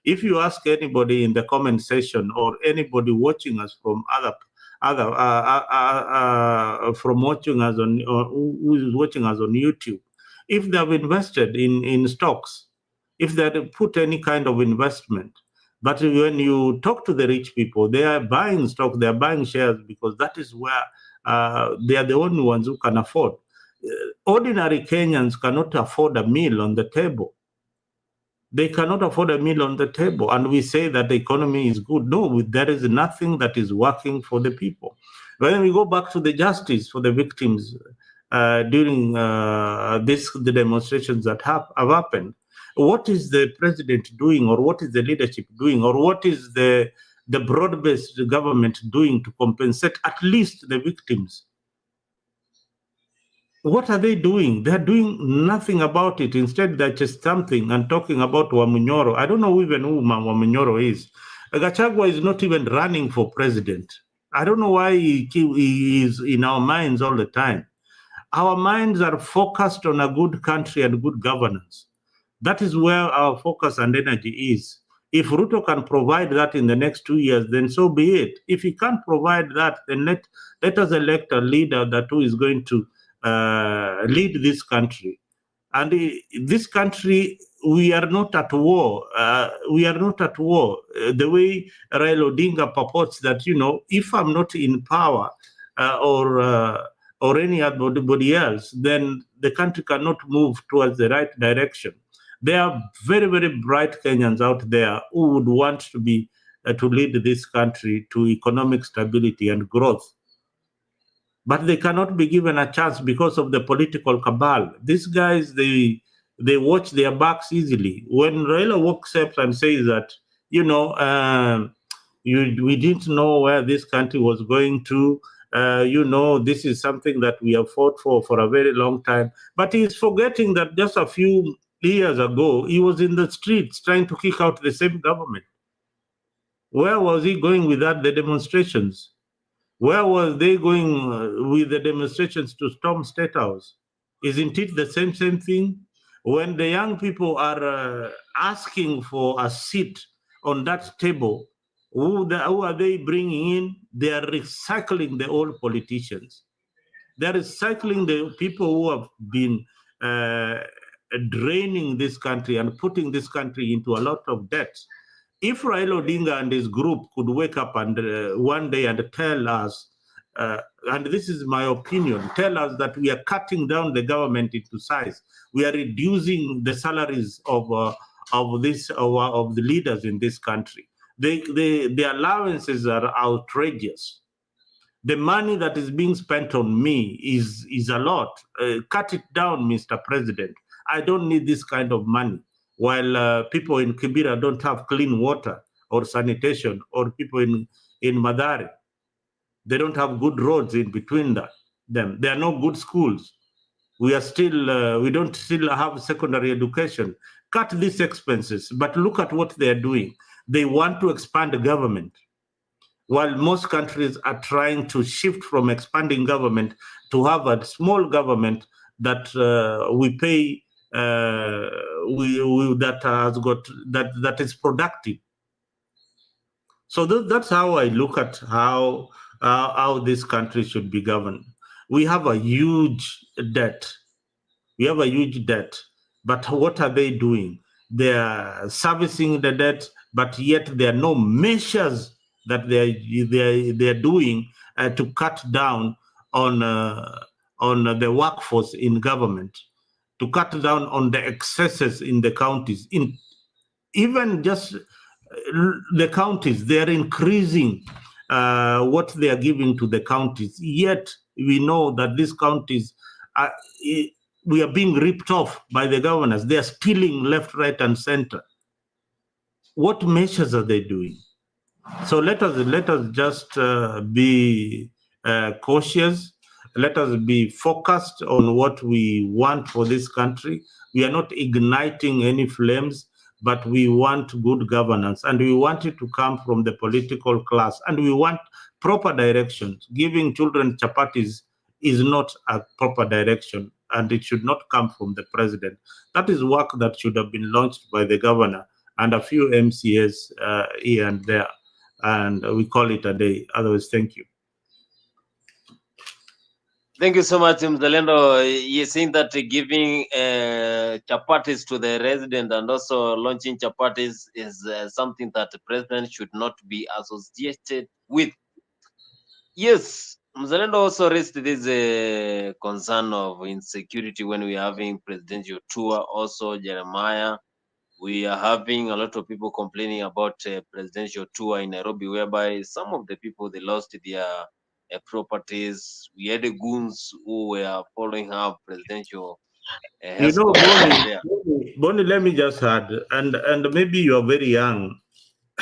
If you ask anybody in the comment section or anybody watching us from from watching us on, or who is watching us on YouTube, if they have invested in stocks, if they had put any kind of investment, but when you talk to the rich people, they are buying stock, they are buying shares because that is where they are the only ones who can afford. Ordinary Kenyans cannot afford a meal on the table. They cannot afford a meal on the table. And we say that the economy is good. No, there is nothing that is working for the people. When we go back to the justice for the victims during the demonstrations that have happened, what is the president doing, or what is the leadership doing, or what is the broad-based government doing to compensate at least the victims? What are they doing? They're doing nothing about it. Instead, they're just stamping and talking about Wamunyoro. I don't know even who Wamunyoro is. Gachagua is not even running for president. I don't know why he is in our minds all the time. Our minds are focused on a good country and good governance. That is where our focus and energy is. If Ruto can provide that in the next 2 years, then so be it. If he can't provide that, then let us elect a leader who is going to lead this country. And this country, we are not at war. We are not at war. The way Raila Odinga purports that, if I'm not in power or any anybody else, then the country cannot move towards the right direction. There are very, very bright Kenyans out there who would want to be to lead this country to economic stability and growth. But they cannot be given a chance because of the political cabal. These guys, they watch their backs easily. When Raila walks up and says that, we didn't know where this country was going to, this is something that we have fought for a very long time. But he's forgetting that just a few years ago, he was in the streets trying to kick out the same government. Where was he going with that? The demonstrations. Where was they going with the demonstrations to storm State House? Isn't it the same thing? When the young people are asking for a seat on that table, who are they bringing in? They are recycling the old politicians. They are recycling the people who have been draining this country and putting this country into a lot of debt. If Raila Odinga and his group could wake up and one day and tell us, and this is my opinion, tell us that we are cutting down the government into size, we are reducing the salaries of the leaders in this country. The allowances are outrageous. The money that is being spent on me is a lot. Cut it down, Mr. President. I don't need this kind of money. While people in Kibera don't have clean water or sanitation, or people in Mathare, they don't have good roads in between them. There are no good schools. We don't still have secondary education. Cut these expenses, but look at what they are doing. They want to expand the government, while most countries are trying to shift from expanding government to have a small government that we pay. That is productive. So that's how I look at how this country should be governed. We have a huge debt. But what are they doing? They are servicing the debt, but yet there are no measures that they are doing to cut down on the workforce in government, to cut down on the excesses in the counties. Even just the counties, they are increasing what they are giving to the counties. Yet we know that these counties, we are being ripped off by the governors. They are stealing left, right, and center. What measures are they doing? So let us just be cautious. Let us be focused on what we want for this country. We are not igniting any flames, but we want good governance, and we want it to come from the political class, and we want proper direction. Giving children chapatis is not a proper direction, and it should not come from the president. That is work that should have been launched by the governor and a few MCAs here and there, and we call it a day. Otherwise, thank you. Thank you so much, Mzalendo. You're saying that giving chapatis to the resident and also launching chapatis is something that the president should not be associated with. Yes, Mzalendo also raised this concern of insecurity when we're having presidential tour. Also, Jeremiah, we are having a lot of people complaining about presidential tour in Nairobi, whereby some of the people, they lost their properties. We had the goons who were following up presidential You know, Bonnie, let me just add, and maybe you are very young.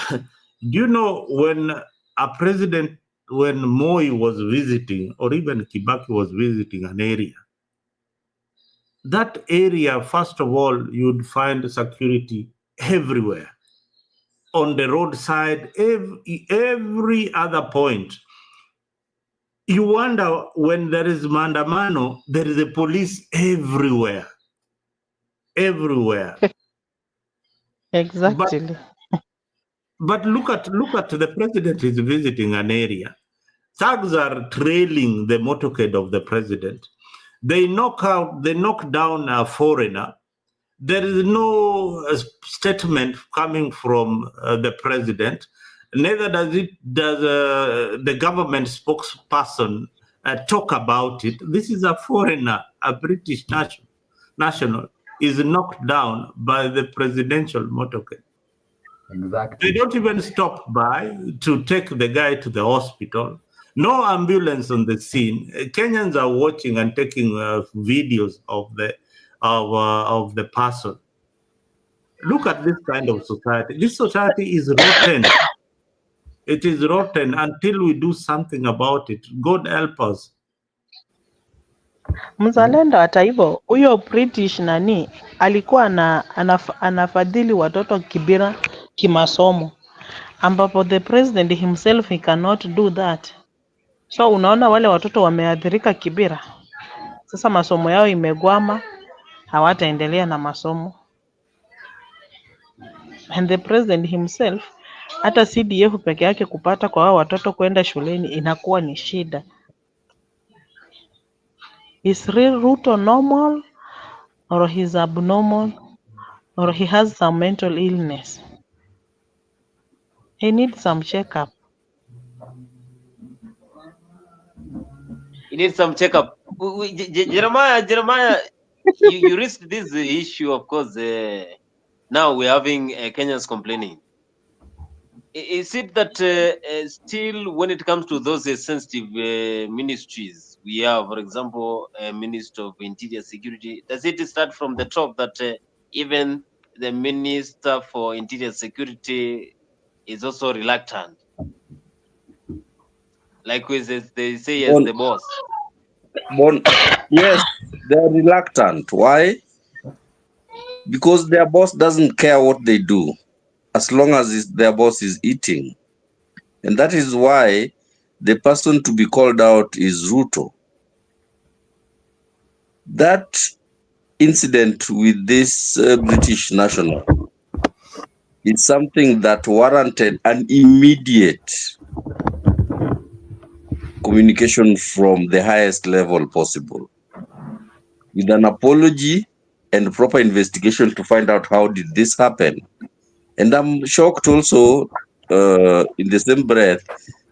Do you know when a president, when Moi was visiting, or even Kibaki was visiting an area, that area, first of all, you'd find security everywhere, on the roadside, every other point. You wonder, when there is maandamano, there is a police everywhere. Everywhere. Exactly. But look at the president is visiting an area. Thugs are trailing the motorcade of the president. They knock down a foreigner. There is no statement coming from the president. Neither does the government spokesperson talk about it. This is a foreigner, a British national, is knocked down by the presidential motorcade. Exactly. They don't even stop by to take the guy to the hospital. No ambulance on the scene. Kenyans are watching and taking videos of the person. Look at this kind of society. This society is rotten. It is rotten until we do something about it. God help us. Mzalendo, hata hivyo, huyo British nani alikuwa anafadhili watoto Kibira kimasomo, ambapo the president himself he cannot do that. So unaona wale watoto wameathirika Kibira, sasa masomo yao imegwama, hawataendelea na masomo. And the president himself, hata CDF peke yake kupata kwa hao watoto kwenda shuleni inakuwa ni shida. Is Ruto normal or he's abnormal or he has some mental illness? He needs some checkup. He needs some checkup. Jeremiah, you raised this issue, of course. Now we're having Kenyans complaining. Is it that still, when it comes to those sensitive ministries, we have, for example, a Minister of Interior Security, does it start from the top that even the Minister for Interior Security is also reluctant? Like they say, as the boss. Yes, they're reluctant. Why? Because their boss doesn't care what they do, as long as their boss is eating. And that is why the person to be called out is Ruto. That incident with this British national is something that warranted an immediate communication from the highest level possible, with an apology and proper investigation to find out how did this happen. And I'm shocked also, in the same breath,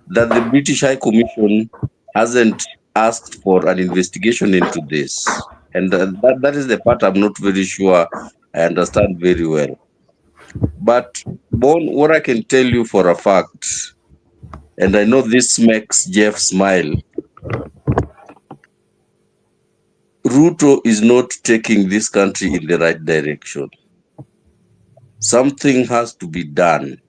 that the British High Commission hasn't asked for an investigation into this. And that is the part I'm not very sure I understand very well. But what I can tell you for a fact, and I know this makes Jeff smile, Ruto is not taking this country in the right direction. Something has to be done.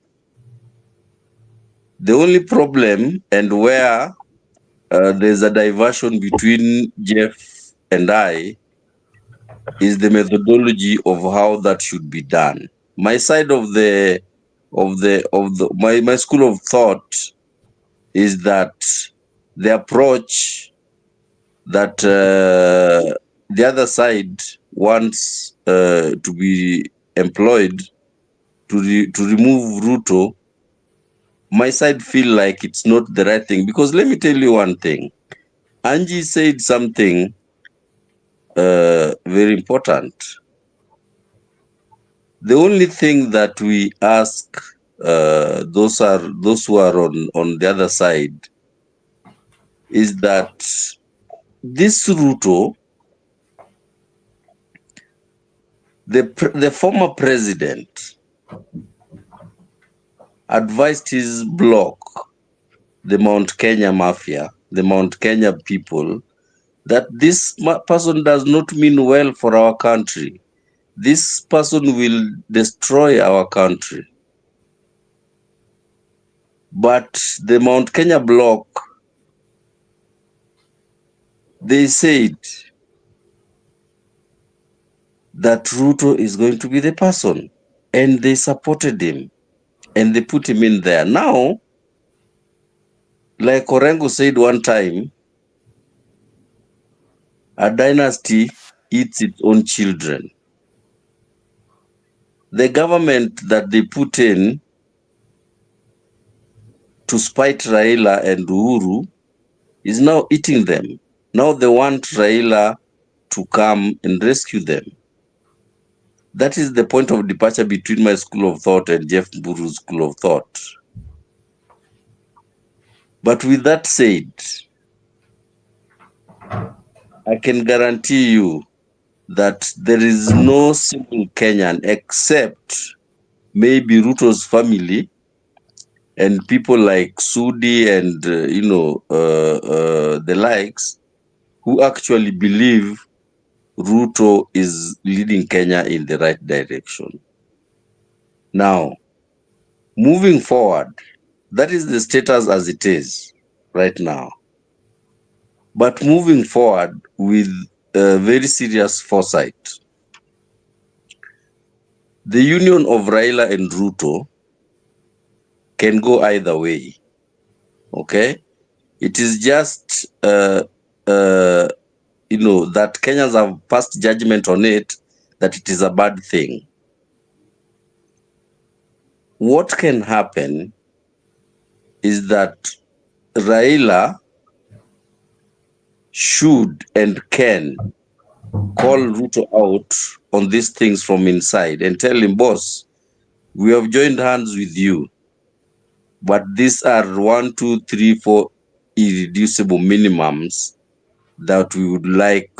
The only problem, and where there's a diversion between Jeff and I, is the methodology of how that should be done. My side of my school of thought is that the approach that the other side wants to be employed to remove Ruto, my side feel like it's not the right thing, because let me tell you one thing. Angie said something very important. The only thing that we ask those who are on the other side is that this Ruto, the former president, advised his bloc, the Mount Kenya Mafia, the Mount Kenya people, that this person does not mean well for our country. This person will destroy our country. But the Mount Kenya bloc, they said that Ruto is going to be the person, and they supported him, and they put him in there. Now, like Orengo said one time, a dynasty eats its own children. The government that they put in to spite Raila and Uhuru is now eating them. Now they want Raila to come and rescue them. That is the point of departure between my school of thought and Jeff Mburu's school of thought. But with that said, I can guarantee you that there is no single Kenyan except maybe Ruto's family and people like Sudi and the likes, who actually believe Ruto is leading Kenya in the right direction. Now, moving forward, that is the status as it is right now. But moving forward with very serious foresight, the union of Raila and Ruto can go either way. Okay? It is just, that Kenyans have passed judgment on it, that it is a bad thing. What can happen is that Raila should and can call Ruto out on these things from inside and tell him, boss, we have joined hands with you, but these are 1, 2, 3, 4 irreducible minimums that we would like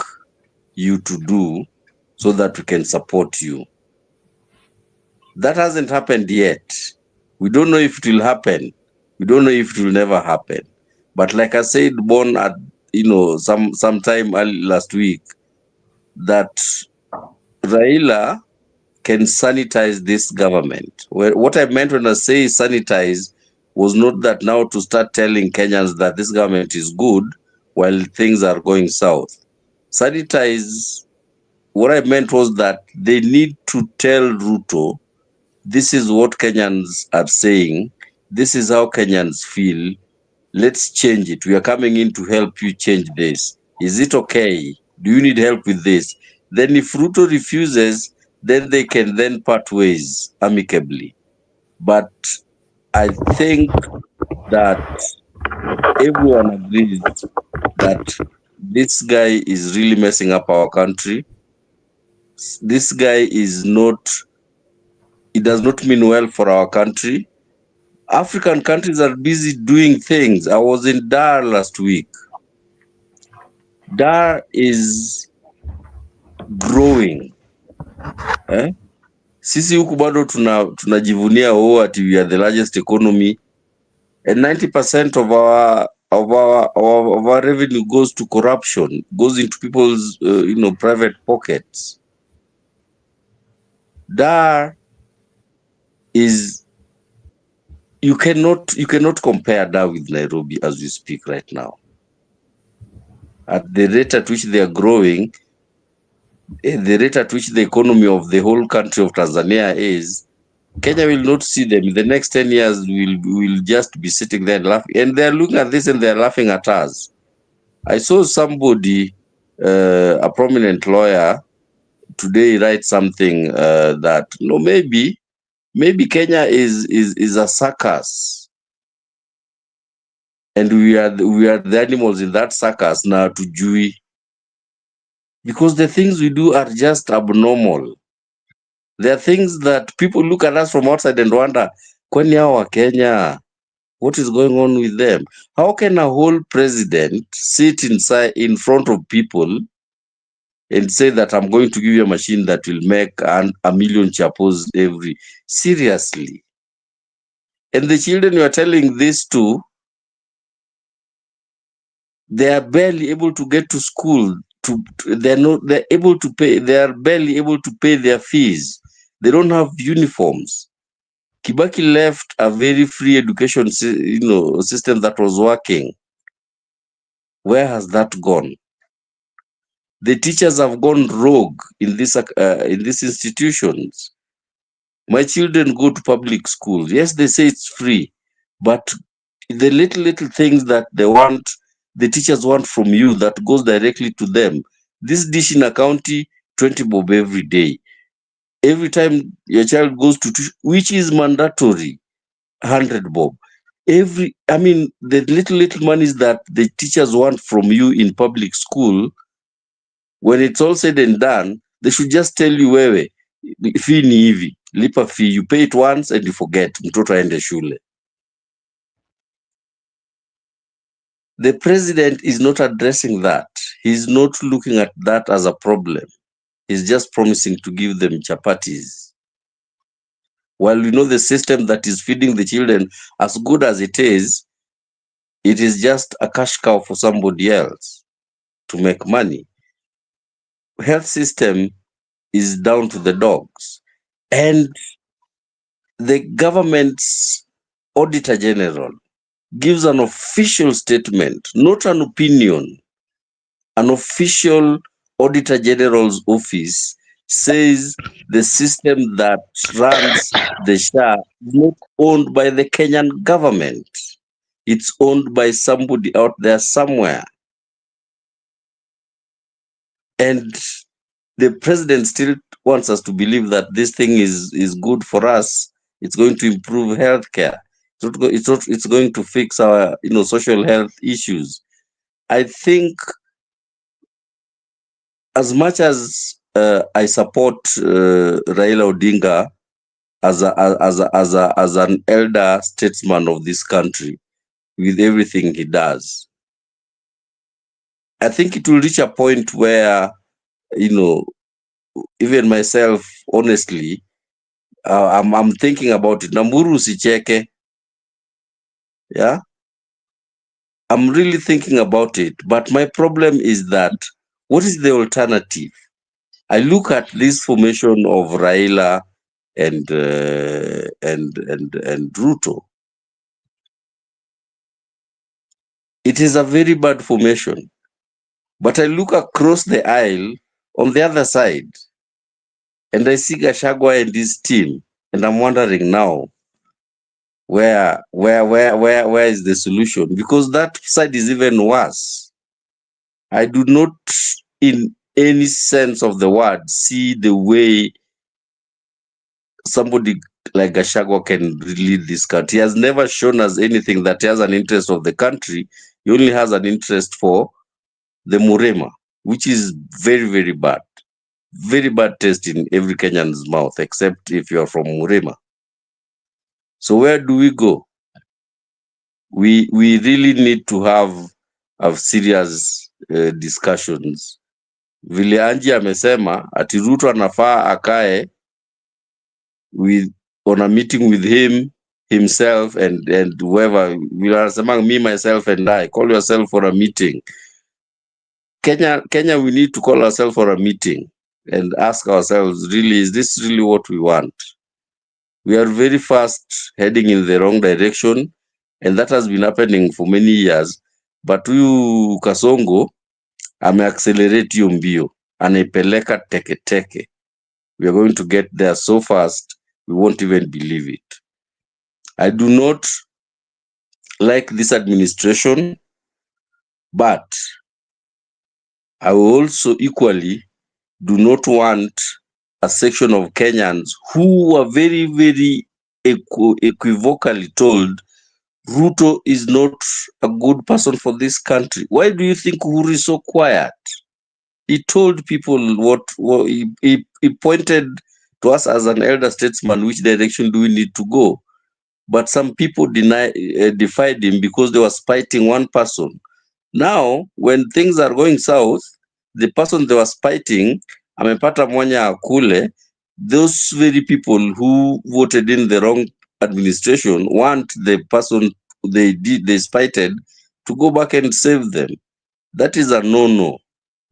you to do so that we can support you. That hasn't happened yet. We don't know if it will happen. We don't know if it will never happen. But like I said, Born at sometime early last week, that Raila can sanitize this government. What I meant when I say sanitize was not that now to start telling Kenyans that this government is good while things are going south. Sanitize, what I meant was that they need to tell Ruto, this is what Kenyans are saying, this is how Kenyans feel, let's change it. We are coming in to help you change this. Is it okay? Do you need help with this? Then if Ruto refuses, then they can then part ways amicably. But I think that everyone agrees that this guy is really messing up our country. This guy is not, it does not mean well for our country. African countries are busy doing things. I was in Dar last week. Dar is growing. Sisi huku bado tunajivunia ati we are the largest economy, and 90% of our revenue goes to corruption, goes into people's private pockets. Dar is, you cannot compare Dar with Nairobi as we speak right now. At the rate at which they are growing, the rate at which the economy of the whole country of Tanzania is, Kenya will not see them. In the next 10 years, we'll just be sitting there and laughing. And they're looking at this and they're laughing at us. I saw somebody, a prominent lawyer, today write something that, maybe maybe Kenya is a circus, and we are the animals in that circus now to Jui, because the things we do are just abnormal. There are things that people look at us from outside and wonder, kwani hao wa Kenya, what is going on with them? How can a whole president sit in front of people and say that I'm going to give you a machine that will make a million chapos seriously? And the children you are telling this to, they are barely able to get to school. They're able to pay. They are barely able to pay their fees. They don't have uniforms. Kibaki left a very free education, system that was working. Where has that gone? The teachers have gone rogue in these institutions. My children go to public school. Yes, they say it's free, but the little things that the teachers want from you that goes directly to them. This dish in a county, 20 bob every day. Every time your child goes to tuition, which is mandatory, 100 bob. The little monies that the teachers want from you in public school, when it's all said and done, they should just tell you, wewe, fee ni hivi, lipa fee, you pay it once and you forget, mtoto aende shule. The president is not addressing that. He's not looking at that as a problem. He's just promising to give them chapatis. While we know the system that is feeding the children, as good as it is just a cash cow for somebody else to make money. Health system is down to the dogs. And the government's Auditor General gives an official statement, not an opinion. An official Auditor General's office says the system that runs the SHA is not owned by the Kenyan government. It's owned by somebody out there somewhere. And the president still wants us to believe that this thing is good for us. It's going to improve healthcare. It's going to fix our social health issues. I think, as much as I support Raila Odinga as an elder statesman of this country, with everything he does, I think it will reach a point where, even myself, honestly, I'm thinking about it. Namburu usicheke. Yeah, I'm really thinking about it. But my problem is that, what is the alternative? I look at this formation of Raila and Ruto. It is a very bad formation. But I look across the aisle on the other side, and I see Gachagua and his team, and I'm wondering now, where is the solution? Because that side is even worse. I do not, in any sense of the word, see the way somebody like Gachagua can lead this country. He has never shown us anything that he has an interest of the country. He only has an interest for the Murema, which is very, very bad. Very bad taste in every Kenyan's mouth, except if you are from Murema. So where do we go? We really need to have serious discussions. Vile Anji amesema ati Ruto anafaa akae on a meeting with himself and whoever. Vile anasema me, myself and I. Call yourself for a meeting. Kenya, we need to call ourselves for a meeting and ask ourselves, really, is this really what we want? We are very fast heading in the wrong direction, and that has been happening for many years. But huyu Kasongo ameaccelerate hiyo mbio, anaipeleka teke. We are going to get there so fast, we won't even believe it. I do not like this administration, but I will also equally do not want a section of Kenyans who were very, very equivocally told Ruto is not a good person for this country. Why do you think Uhuru is so quiet? He told people what he pointed to us as an elder statesman, which direction do we need to go? But some people defied him because they were spiting one person. Now, when things are going south, the person they were spiting, amepata mwanya akule, those very people who voted in the wrong administration want the person they spited to go back and save them. That is a no-no.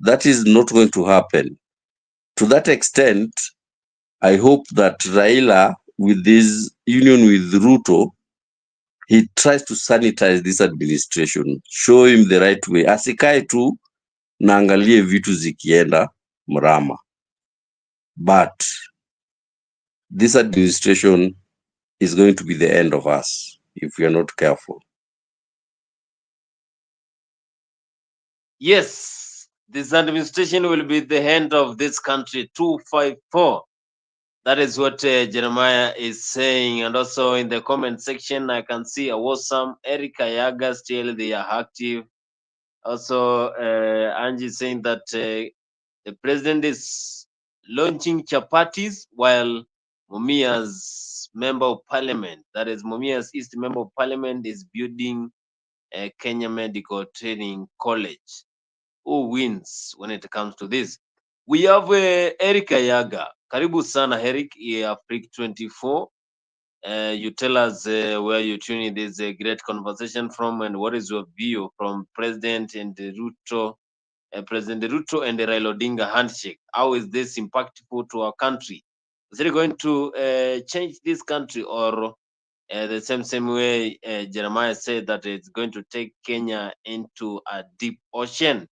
That is not going to happen. To that extent, I hope that Raila, with this union with Ruto, he tries to sanitize this administration, show him the right way. Asikae tu na angalie vitu zikienda mrama. But this administration is going to be the end of us if we are not careful. Yes, this administration will be the end of this country. 254. That is what Jeremiah is saying. And also in the comment section, I can see Awesome, Eric Ayaga, still they are active. Also, Angie saying that the president is launching chapatis while Mumia's member of parliament, that is Mumia's East member of parliament, is building a Kenya Medical Training College. Who wins when it comes to this? We have Eric Ayaga. Karibu sana Eric, Africa 24. You tell us where you tuning this great conversation from and what is your view from President and Ruto, President Ruto and the Raila Odinga handshake. How is this impactful to our country? Is it going to change this country, or the same way Jeremiah said that it's going to take Kenya into a deep ocean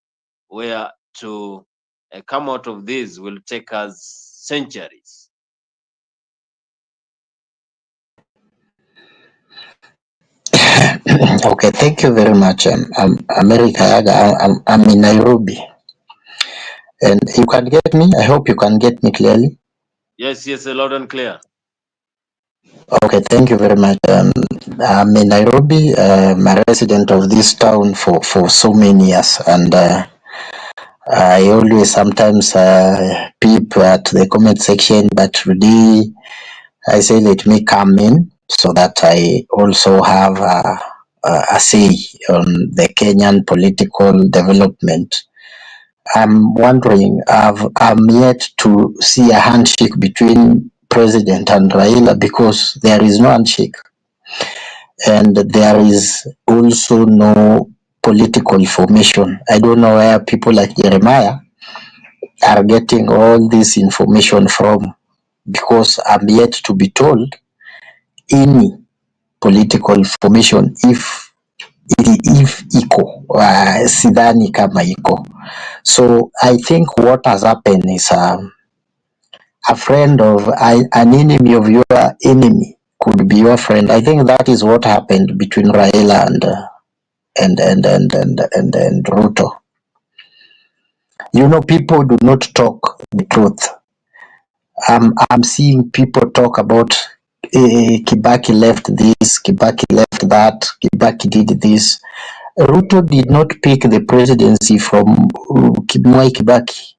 where to come out of this will take us centuries? Okay, thank you very much. I'm America. I'm in Nairobi, and you can get me. I hope you can get me clearly. Yes, loud and clear. Okay, thank you very much. I'm in Nairobi. I'm a resident of this town for so many years, and I always sometimes peep at the comment section, but today I say let me come in so that I also have a say on the Kenyan political development. I'm wondering, I'm yet to see a handshake between President and Raila because there is no handshake. And there is also no political information. I don't know where people like Jeremiah are getting all this information from, because I'm yet to be told any political information if iko sidhani kama iko. So I think what has happened is a friend of an enemy of your enemy could be your friend. I think that is what happened between Raila and Ruto. You know, people do not talk the truth. I'm seeing people talk about Kibaki left this, Kibaki left that, Kibaki did this. Ruto did not pick the presidency from Mwai Kibaki.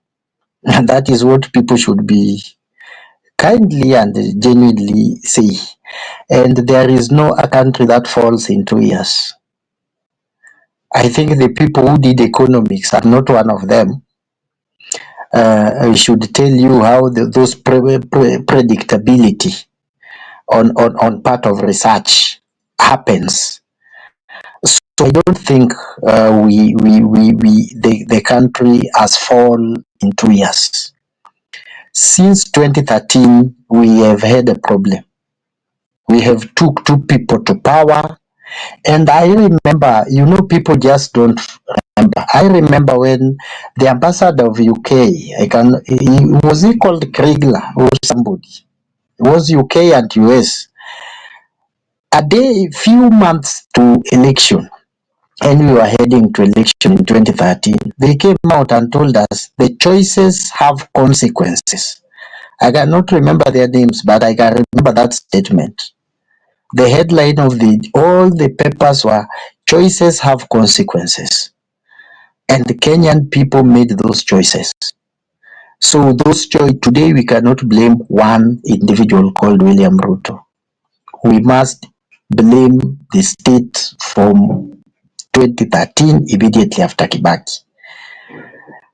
And that is what people should be kindly and genuinely say. And there is no a country that falls in 2 years. I think the people who did economics, I'm not one of them, I should tell you how those predictability on part of research happens. So I don't think the country has fallen in 2 years. Since 2013, we have had a problem. We have took two people to power. And I remember, you know, people just don't remember. I remember when the ambassador of UK, was he called Kriegler or somebody? It was UK and US. Few months to election, and we were heading to election in 2013, they came out and told us the choices have consequences. I cannot remember their names, but I can remember that statement. The headline of all the papers were "Choices have consequences," and the Kenyan people made those choices. So today we cannot blame one individual called William Ruto. We must blame the state from 2013 immediately after Kibaki.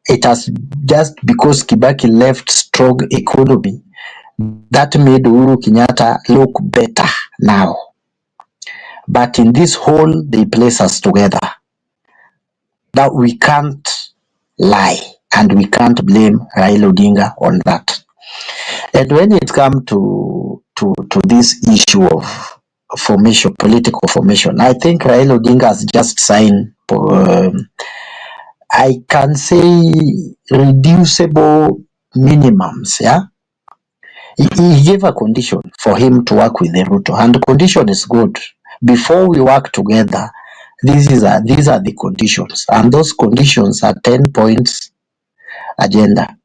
It has just because Kibaki left strong economy that made Uhuru Kenyatta look better now. But in this whole, they place us together. That we can't lie and we can't blame Raila Odinga on that. And when it comes to this issue of formation, political formation, I think Raila Odinga has just signed, I can say, reducible minimums. Yeah, he gave a condition for him to work with the Ruto, and the condition is good. Before we work together, these are the conditions, and those conditions are 10 points agenda.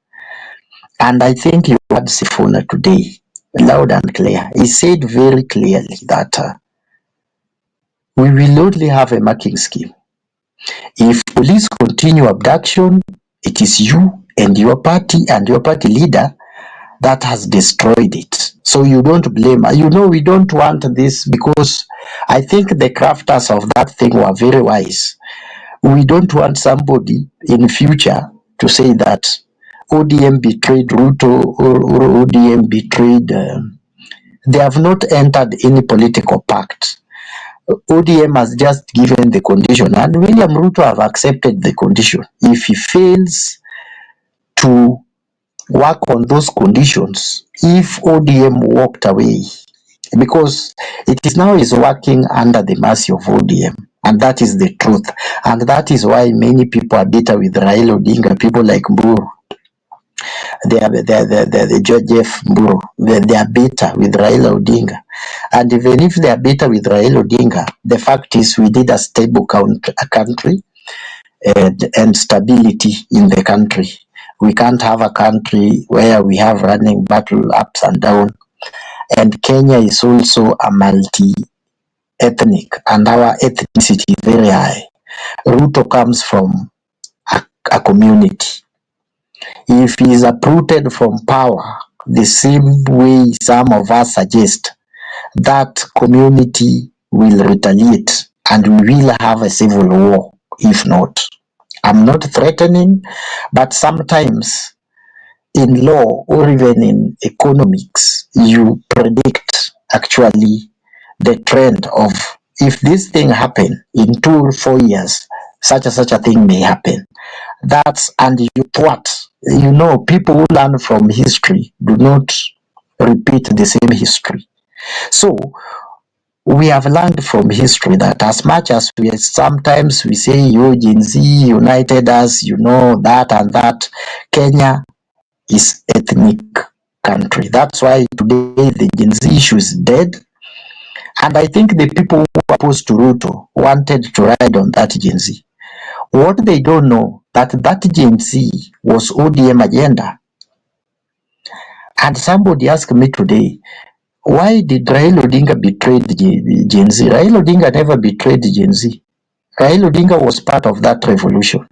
And I think you heard Sifuna today, loud and clear. He said very clearly that we will only have a marking scheme. If police continue abduction, it is you and your party leader that has destroyed it. So you don't blame. We don't want this because I think the crafters of that thing were very wise. We don't want somebody in future to say that ODM betrayed Ruto or ODM betrayed. They have not entered any political pact. ODM has just given the condition, and William Ruto have accepted the condition. If he fails to work on those conditions, if ODM walked away, because it is now is working under the mercy of ODM, and that is the truth, and that is why many people are bitter with Raila Odinga. People like Mburu, the George F. Mburu, they are bitter with Raila Odinga. And even if they are bitter with Raila Odinga, the fact is we need a stable country and stability in the country. We can't have a country where we have running battle ups and down. And Kenya is also a multi-ethnic, and our ethnicity is very high. Ruto comes from a community. If he is uprooted from power, the same way some of us suggest, that community will retaliate and we will have a civil war, if not. I'm not threatening, but sometimes in law or even in economics, you predict actually the trend of if this thing happen in 2 or 4 years, such a thing may happen. And you thwart. People who learn from history do not repeat the same history. So we have learned from history that as much as sometimes we say Gen Z united us, that and that, Kenya is ethnic country. That's why today the Gen Z issue is dead. And I think the people who were opposed to Ruto wanted to ride on that Gen Z. What they don't know, that Gen Z was ODM agenda. And somebody asked me today, why did Raila Odinga betray Gen Z? Raila Odinga never betrayed Gen Z. Raila Odinga was part of that revolution.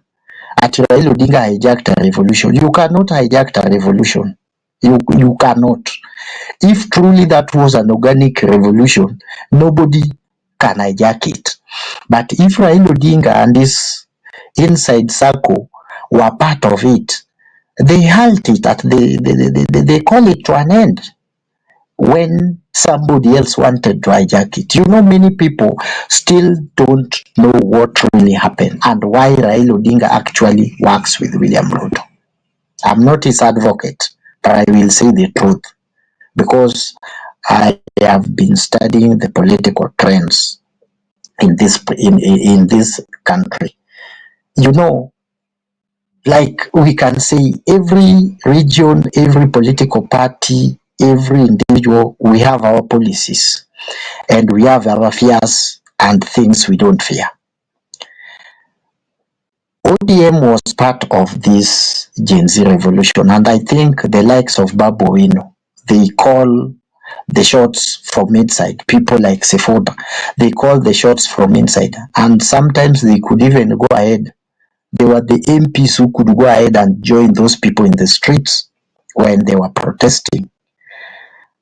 Raila Odinga hijacked a revolution. You cannot hijack a revolution. You cannot. If truly that was an organic revolution, nobody can hijack it. But if Raila Odinga and his inside circle were part of it, they halt it they call it to an end when somebody else wanted to hijack it. Many people still don't know what really happened and why Raila Odinga actually works with William Ruto. I'm not his advocate, but I will say the truth because I have been studying the political trends in this country. Like we can say every region, every political party, every individual, we have our policies and we have our fears and things we don't fear. ODM was part of this Gen Z revolution. And I think the likes of Babu Owino, they call the shots from inside. People like Sefoda, they call the shots from inside. And sometimes they could even go ahead. They were the MPs who could go ahead and join those people in the streets when they were protesting.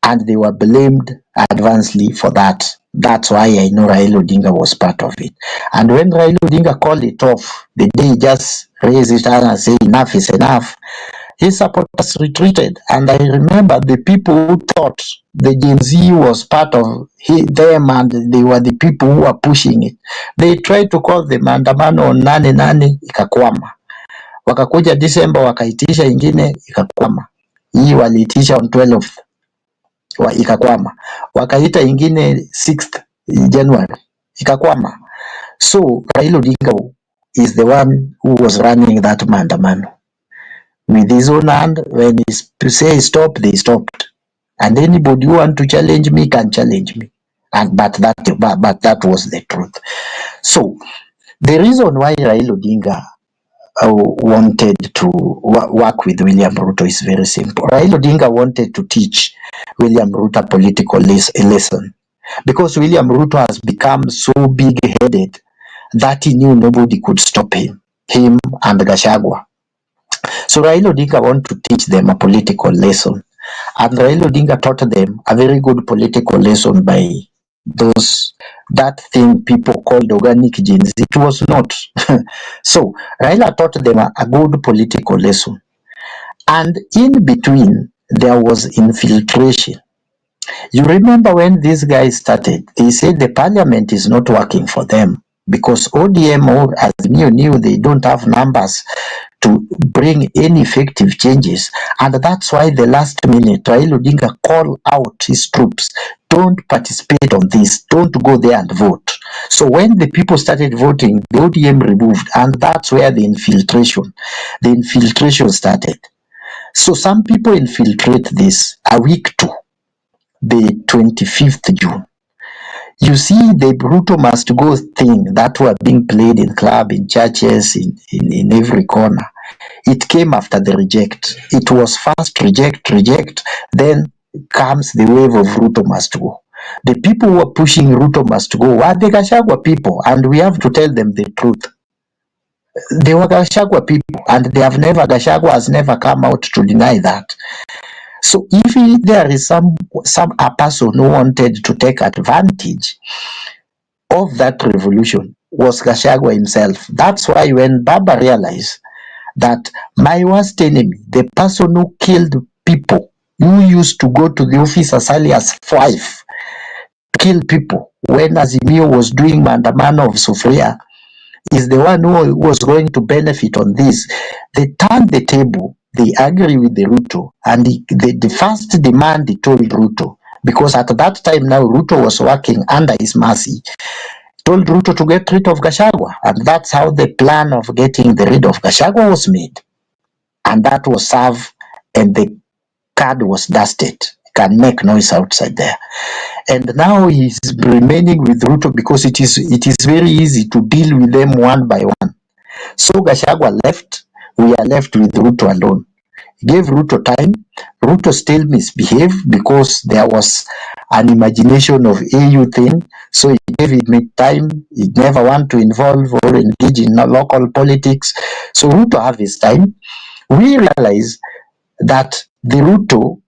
And they were blamed advancedly for that. That's why I know Raila Odinga was part of it. And when Raila Odinga called it off, the day he just raised his hand and said enough is enough, his supporters retreated. And I remember the people who thought the Gen Z was part of them and they were the people who were pushing it. They tried to call the maandamano on nane ikakwama. Wakakuja December wakaitisha ingine ikakwama. Hii waliitisha on 12th ikakwama. Wakaita ingine 6th January ikakwama. So Raila Odinga is the one who was running that maandamano. With his own hand, when he say stop, they stopped. And anybody who want to challenge me can challenge me. And but that was the truth. So the reason why Raila Odinga wanted to work with William Ruto is very simple. Raila Odinga wanted to teach William Ruto a political lesson, because William Ruto has become so big-headed that he knew nobody could stop him and Gachagua. So Raila Odinga wanted to teach them a political lesson, and Raila Odinga taught them a very good political lesson by that thing people called organic genes. It was not. So Raila taught them a good political lesson. And in between, there was infiltration. You remember when these guys started, they said the parliament is not working for them because ODM or Azimio knew they don't have numbers to bring any effective changes. And that's why the last minute, Raila Odinga called out his troops, don't participate on this, don't go there and vote. So when the people started voting, the ODM removed, and that's where the infiltration started. So some people infiltrate this a week to the 25th June. You see the Ruto must go thing that were being played in club, in churches, in every corner. It came after the reject. It was first reject, then comes the wave of Ruto must go. The people who were pushing Ruto must go were the Gachagua people, and we have to tell them the truth. They were Gachagua people, and Gachagua has never come out to deny that. So if there is a person who wanted to take advantage of that revolution, was Gachagua himself. That's why when Baba realized that my worst enemy, the person who killed people, who used to go to the office as early as 5 to kill people when Azimio was doing maandamano of Sufria, is the one who was going to benefit on this. They turned the table, they agree with the Ruto, and the first demand he told Ruto, because at that time now Ruto was working under his mercy, told Ruto to get rid of Gachagua, and that's how the plan of getting rid of Gachagua was made. And that was served, and the card was dusted. Can make noise outside there. And now he's remaining with Ruto because it is very easy to deal with them one by one. So Gachagua left, we are left with Ruto alone. He gave Ruto time. Ruto still misbehaved because there was an imagination of AU thing. So he gave him time. He never want to involve or engage in local politics. So Ruto have his time. We realize that the Ruto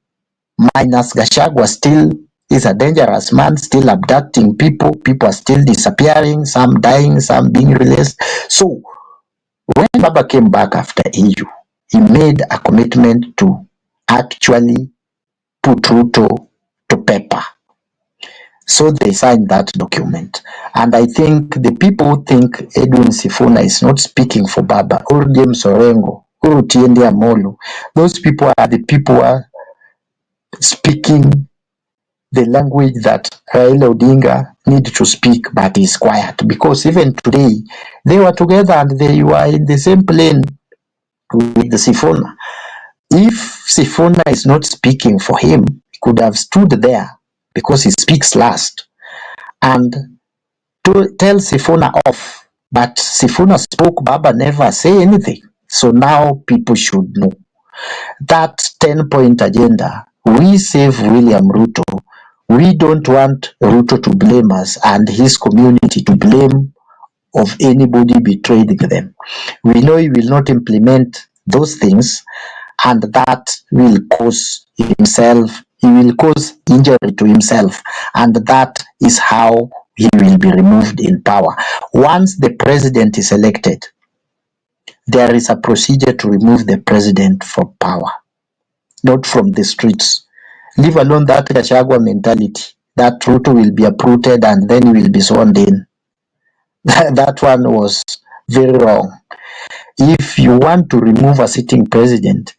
minus Gachagua still is a dangerous man, still abducting people. People are still disappearing, some dying, some being released. So when Baba came back after AU, he made a commitment to actually put Ruto to paper. So they signed that document. And I think the people who think Edwin Sifuna is not speaking for Baba, or James Orengo, or Tiende Amolo, those people are the people who are speaking the language that Raila Odinga need to speak, but is quiet. Because even today, they were together and they were in the same plane with the Sifuna. If Sifuna is not speaking for him, he could have stood there because he speaks last and to tell Sifuna off. But Sifuna spoke, Baba never say anything. So now people should know that 10-point agenda. We save William Ruto. We don't want Ruto to blame us and his community to blame of anybody betrayed them. We know he will not implement those things, and that will cause himself, he will cause injury to himself, and that is how he will be removed in power. Once the president is elected, there is a procedure to remove the president from power, not from the streets. Leave alone that Gachagua mentality, that Ruto will be uprooted and then he will be sworn in. That one was very wrong. If you want to remove a sitting president,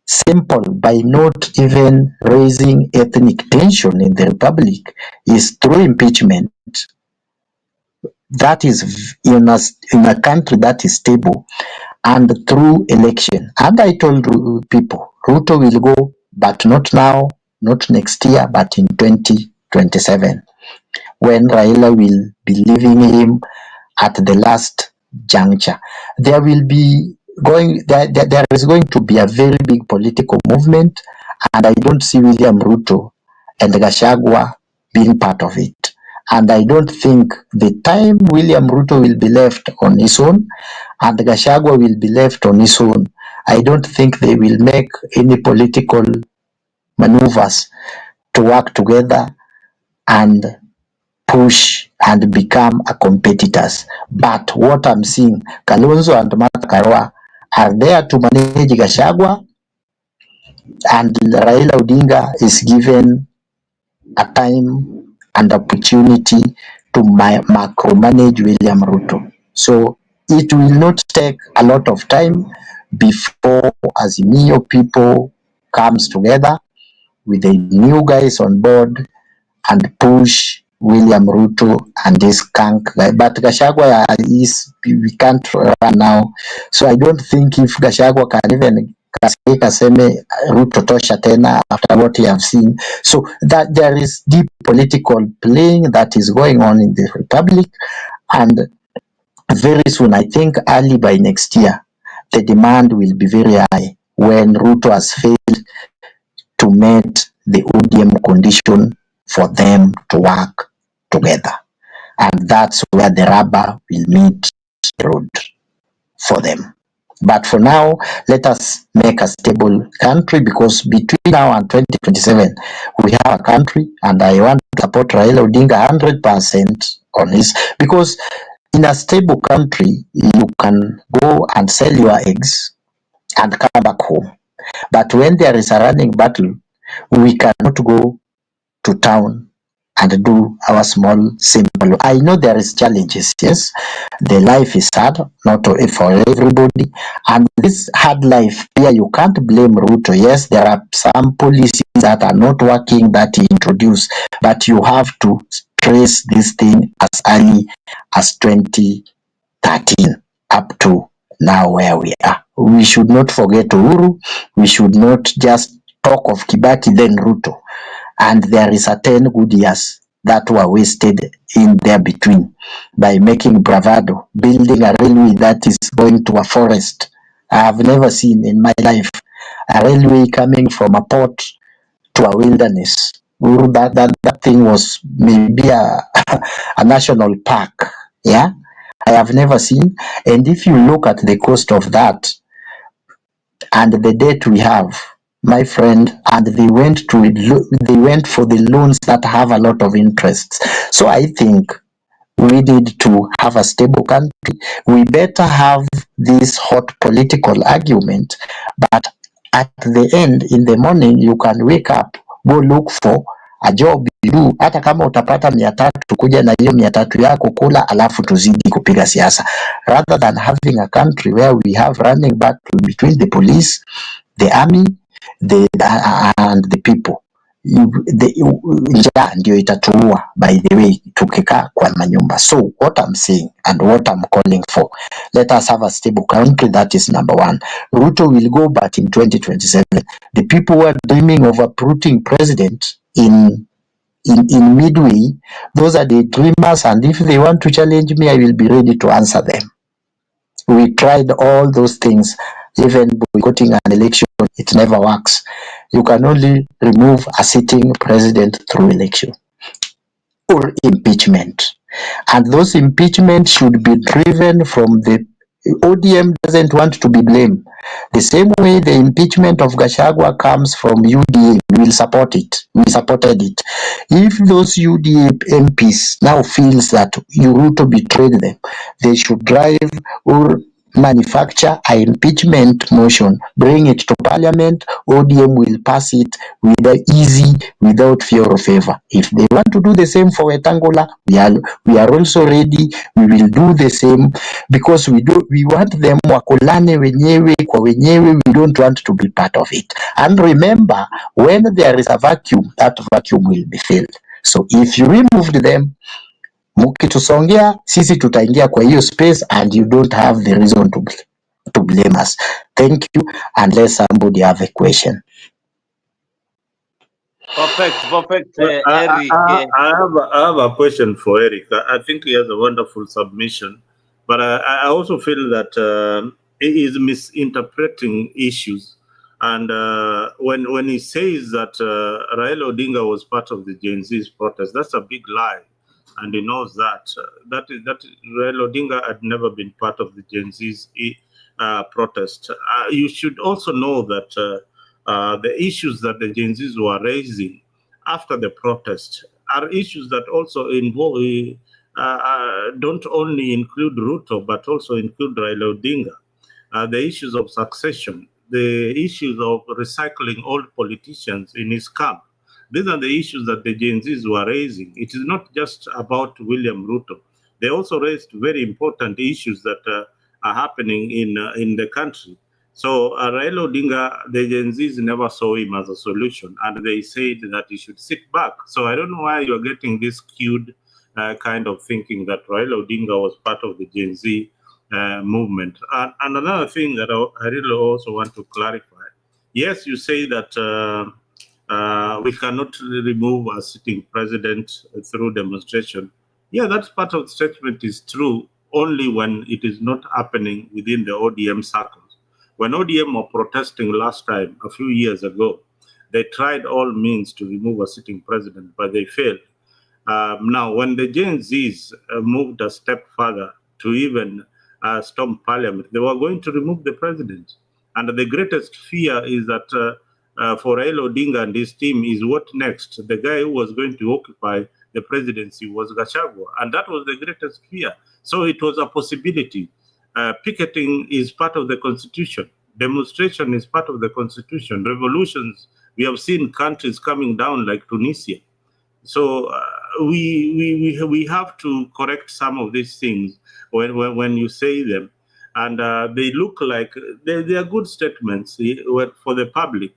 simple, by not even raising ethnic tension in the republic, is through impeachment. That is in a country that is stable, and through election. And I told people, Ruto will go, but not now, not next year, but in 2027, when Raila will be leaving him at the last juncture. There will be there is going to be a very big political movement, and I don't see William Ruto and Gachagua being part of it. And I don't think the time William Ruto will be left on his own and Gachagua will be left on his own, I don't think they will make any political maneuvers to work together and push and become a competitors. But what I'm seeing, Kalonzo and Martha Karua are there to manage Gachagua, and Raila Odinga is given a time and opportunity to macromanage William Ruto. So it will not take a lot of time before Azimio people comes together with the new guys on board and push William Ruto and this skunk guy. But Gachagua we can't run now. So I don't think if Gachagua can even kaseme Ruto tosha tena after what we have seen. So that there is deep political playing that is going on in the republic, and very soon, I think early by next year, the demand will be very high when Ruto has failed to meet the ODM condition for them to work together. And that's where the rubber will meet the road for them. But for now, let us make a stable country, because between now and 2027, we have a country, and I want to support Raila Odinga 100% on this, because in a stable country, you can go and sell your eggs and come back home. But when there is a running battle, we cannot go to town and do our small, simple. I know there is challenges, yes. The life is hard, not for everybody. And this hard life, here you can't blame Ruto. Yes, there are some policies that are not working that he introduced, but you have to trace this thing as early as 2013 up to now where we are. We should not forget Uhuru. We should not just talk of Kibaki then Ruto. And there is a 10 good years that were wasted in there between by making bravado, building a railway that is going to a forest. I have never seen in my life a railway coming from a port to a wilderness. That thing was maybe a national park. Yeah, I have never seen. And if you look at the cost of that and the debt we have, my friend, and they went for the loans that have a lot of interest. So I think we need to have a stable country. We better have this hot political argument, but at the end, in the morning, you can wake up, go look for a job you do. Hata kama utapata 300, kuja na hiyo 300 yako kula, alafu tuzidi kupiga siasa, rather than having a country where we have running battle between the police, the army, and the people. Njaa ndio itatuua, by the way, tukikaa kwa manyumba. So what I'm saying and what I'm calling for, let us have a stable country. That is number one. Ruto will go, but in 2027, the people who are dreaming of uprooting president in midway, those are the dreamers, and if they want to challenge me, I will be ready to answer them. We tried all those things even boycotting an election, it never works. You can only remove a sitting president through election or impeachment. And those impeachments should be driven from the ODM doesn't want to be blamed. The same way the impeachment of Gachagua comes from UDA, we will support it. We supported it. If those UDA MPs now feels that Ruto betrayed them, they should drive or manufacture an impeachment motion, bring it to parliament, ODM will pass it easy, without fear or favor. If they want to do the same for Wetangula, we are also ready. We will do the same because we want them wakulane wenyewe kwa wenyewe. We don't want to be part of it. And remember, when there is a vacuum, that vacuum will be filled. So if you removed them, mukitusongea sisi tutaingia kwa hiyo space and you don't have the reason to blame us. Thank you, unless somebody have a question. Perfect, Eric. I have a question for Eric. I think he has a wonderful submission, but I also feel that he is misinterpreting issues. And when he says that Raila Odinga was part of the Gen Z's protest, that's a big lie. And he knows that. That Raila Odinga had never been part of the Gen Z's protest. You should also know that the issues that the Gen Zs were raising after the protest are issues that also involve, don't only include Ruto, but also include Raila Odinga. The issues of succession, the issues of recycling old politicians in his camp. These are the issues that the Gen Zs were raising. It is not just about William Ruto. They also raised very important issues that are happening in the country. So Raila Odinga, the Gen Zs never saw him as a solution, and they said that he should sit back. So I don't know why you're getting this skewed kind of thinking that Raila Odinga was part of the Gen Z movement. And another thing that I really also want to clarify. Yes, you say that we cannot remove a sitting president through demonstration. Yeah, that part of the statement is true only when it is not happening within the ODM circles. When ODM were protesting last time, a few years ago, they tried all means to remove a sitting president, but they failed. Now, when the Gen Zs moved a step further to even storm parliament, they were going to remove the president. And the greatest fear is that for Raila Odinga and his team is what next? The guy who was going to occupy the presidency was Gachagua, and that was the greatest fear. So it was a possibility. Picketing is part of the constitution. Demonstration is part of the constitution. Revolutions, we have seen countries coming down like Tunisia. So we have to correct some of these things when you say them, and they look like they are good statements for the public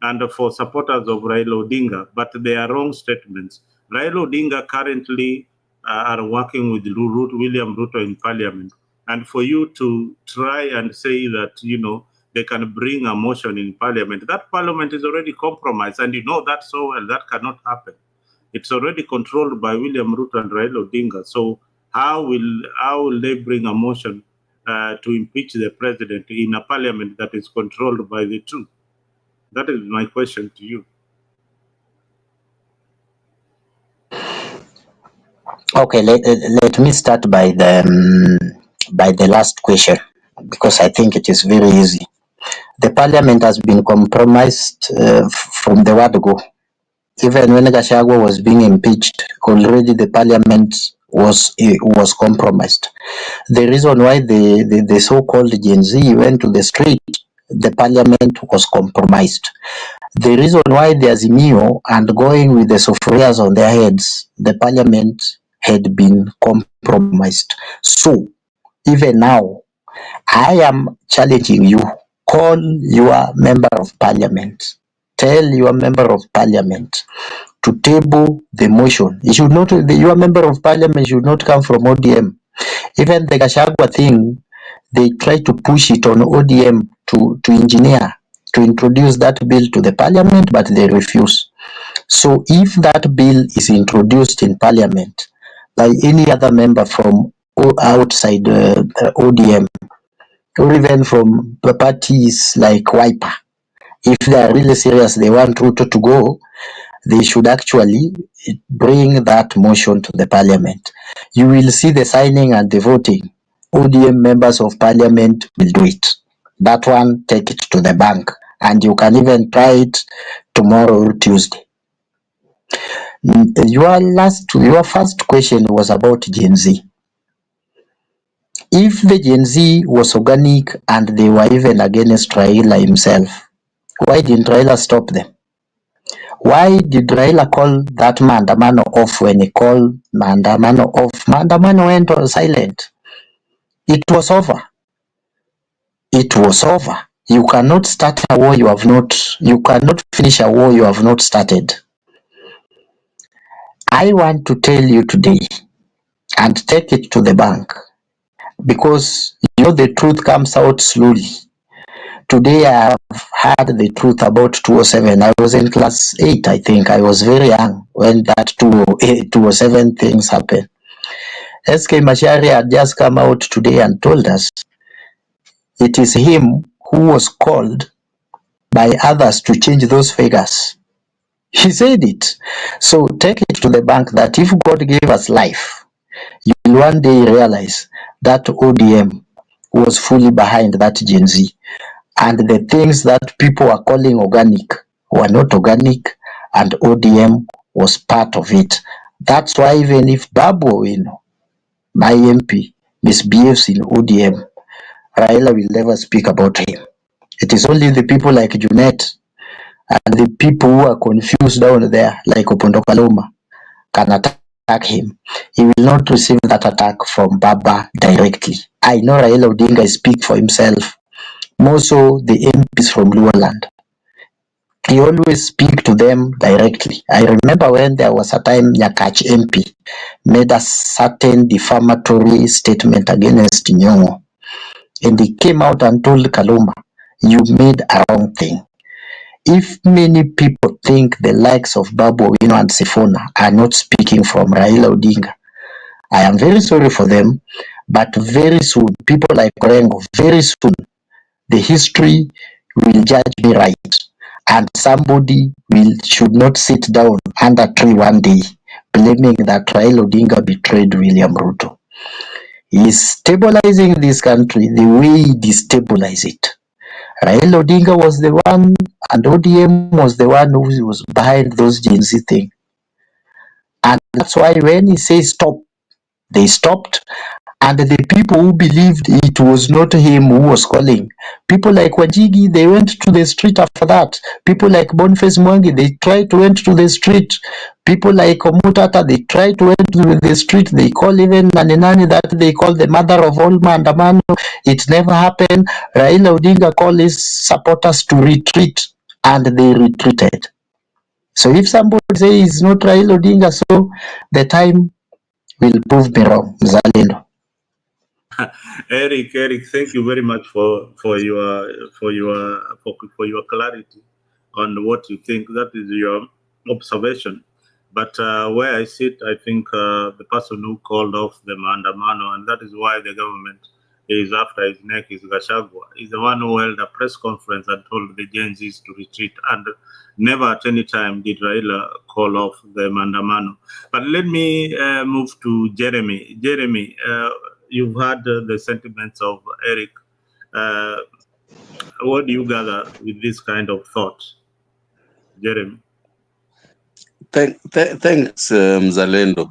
and for supporters of Raila Odinga, but they are wrong statements. Raila Odinga currently are working with William Ruto in parliament. And for you to try and say that, they can bring a motion in parliament, that parliament is already compromised. And you know that so well, that cannot happen. It's already controlled by William Ruto and Raila Odinga. So how will they bring a motion to impeach the president in a parliament that is controlled by the two? That is my question to you. Okay, let me start by the last question, because I think it is very easy. The parliament has been compromised from the word go. Even when Gachagua was being impeached, already the parliament was compromised. The reason why the so-called Gen Z went to the street, the parliament was compromised. The reason why the Azimio and going with the sufurias on their heads, the parliament had been compromised. So even now, I am challenging you. Call your member of parliament. Tell your member of parliament to table the motion. It should not. Your member of parliament should not come from ODM. Even the Gachagua thing, they try to push it on ODM to engineer, to introduce that bill to the parliament, but they refuse. So if that bill is introduced in parliament by any other member from outside ODM, or even from the parties like Wiper. If they are really serious, they want Ruto to go, they should actually bring that motion to the parliament. You will see the signing and the voting. ODM members of parliament will do it. That one, take it to the bank. And you can even try it tomorrow or Tuesday. Your first question was about Gen Z. If the Gen Z was organic and they were even against Raila himself, why didn't Raila stop them? Why did Raila call that maandamano off when he called maandamano off? Maandamano went on silent. It was over. It was over. You cannot start a war you cannot finish a war you have not started. I want to tell you today and take it to the bank because you know the truth comes out slowly. Today I have heard the truth about 207. I was in class 8, I think. I was very young when that 207 things happened. SK Mashari had just come out today and told us it is him who was called by others to change those figures. He said it. So take it to the bank that if God gave us life, you will one day realize that ODM was fully behind that Gen Z. And the things that people are calling organic were not organic, and ODM was part of it. That's why even if Babu Owino, my MP, misbehaves in ODM, Raila will never speak about him. It is only the people like Junet and the people who are confused down there, like Opondo Kaluma, can attack him. He will not receive that attack from Baba directly. I know Raila Odinga speak for himself. More so the MPs from Luoland. He always speak to them directly. I remember when there was a time Nyakach MP made a certain defamatory statement against Nyong'o. And he came out and told Kaluma, you made a wrong thing. If many people think the likes of Babu Owino and Sifuna are not speaking from Raila Odinga, I am very sorry for them, but very soon, people like Orengo, very soon, the history will judge me right, and somebody should not sit down under a tree one day blaming that Raila Odinga betrayed William Ruto. He is stabilizing this country the way he destabilized it. Raila Odinga was the one, and ODM was the one who was behind those Gen Z thing. And that's why when he says stop, they stopped. And the people who believed it was not him who was calling, people like Wajigi, they went to the street after that. People like Boniface Mwangi, they tried to went to the street. People like Omutata, they tried to went to the street. They call even Naninani that they call the mother of all Maandamano. It never happened. Raila Odinga called his supporters to retreat, and they retreated. So if somebody says it's not Raila Odinga, so the time will prove me wrong, Mzalendo. Eric, thank you very much for your clarity on what you think. That is your observation. But where I sit, I think the person who called off the Maandamano, and that is why the government is after his neck, is Gachagua. Is the one who held a press conference and told the Gen Zs to retreat, and never at any time did Raila call off the Maandamano. But let me move to Jeremy. Jeremy, you've heard the sentiments of Eric. What do you gather with this kind of thought, Jeremy? Thanks, Mzalendo.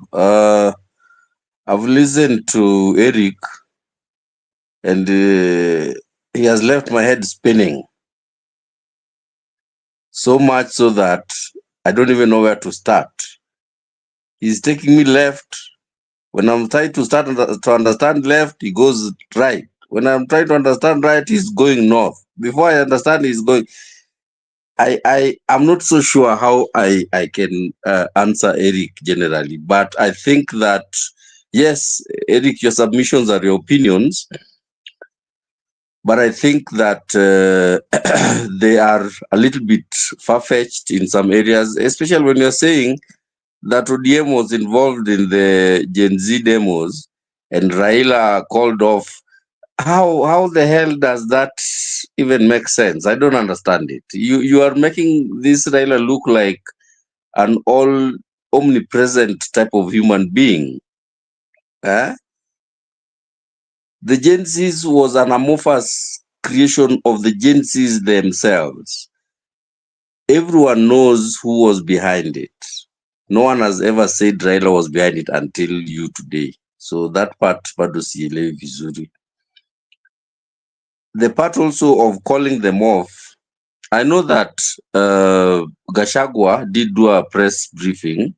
I've listened to Eric, and he has left my head spinning. So much so that I don't even know where to start. He's taking me left. When I'm trying to understand left, he goes right. When I'm trying to understand right, he's going north. Before I understand, he's going. I'm not so sure how I can answer Eric generally, but I think that, yes, Eric, your submissions are your opinions, but I think that they are a little bit far-fetched in some areas, especially when you're saying that ODM was involved in the Gen Z demos and Raila called off how the hell does that even make sense? I don't understand it. You are making this Raila look like an all omnipresent type of human being. Eh? The Gen Zs was an amorphous creation of the Gen Zs themselves. Everyone knows who was behind it. No one has ever said Raila was behind it until you today. So that part, bado sielewi vizuri. The part also of calling them off, I know that Gachagua did do a press briefing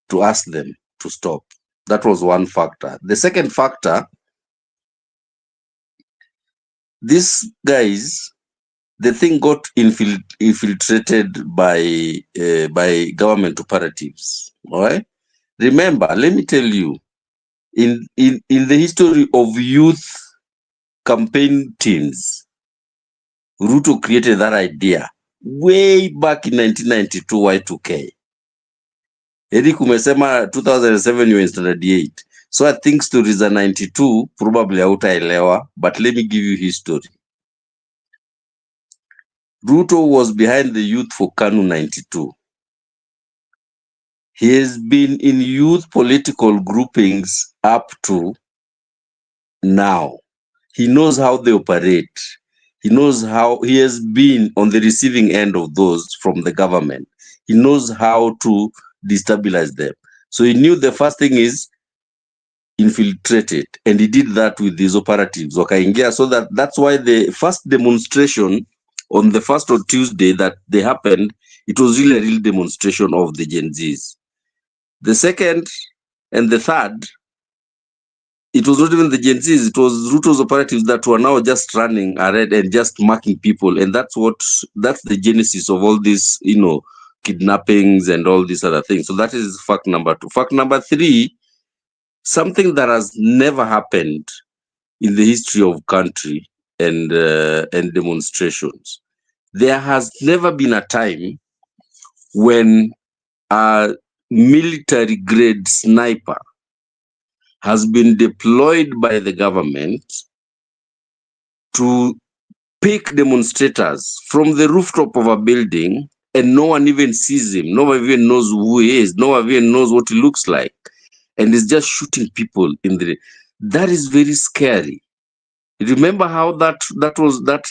to ask them to stop. That was one factor. The second factor, these guys, the thing got infiltrated by government operatives. All right. Remember, let me tell you, in the history of youth campaign teams, Ruto created that idea way back in 1992 Y2K. Eric umesema 2007 you were in standard 8. So I think stories are 92 probably hautaelewa, but let me give you history. Ruto was behind the youth for KANU 92. He has been in youth political groupings up to now. He knows how they operate. He knows how he has been on the receiving end of those from the government. He knows how to destabilize them. So he knew the first thing is infiltrated, and he did that with these operatives. Wakaingia, so that's why the first demonstration on the first or Tuesday that they happened, it was really a real demonstration of the Gen Zs. The second and the third, it was not even the Gen Zs, it was Ruto's operatives that were now just running ahead and just marking people. And that's the genesis of all this, kidnappings and all these other things. So that is fact number 2. Fact number 3, something that has never happened in the history of country and demonstrations. There has never been a time when a military grade sniper has been deployed by the government to pick demonstrators from the rooftop of a building, and no one even sees him. No one even knows who he is. No one even knows what he looks like. And he's just shooting people in the... That is very scary. Remember how that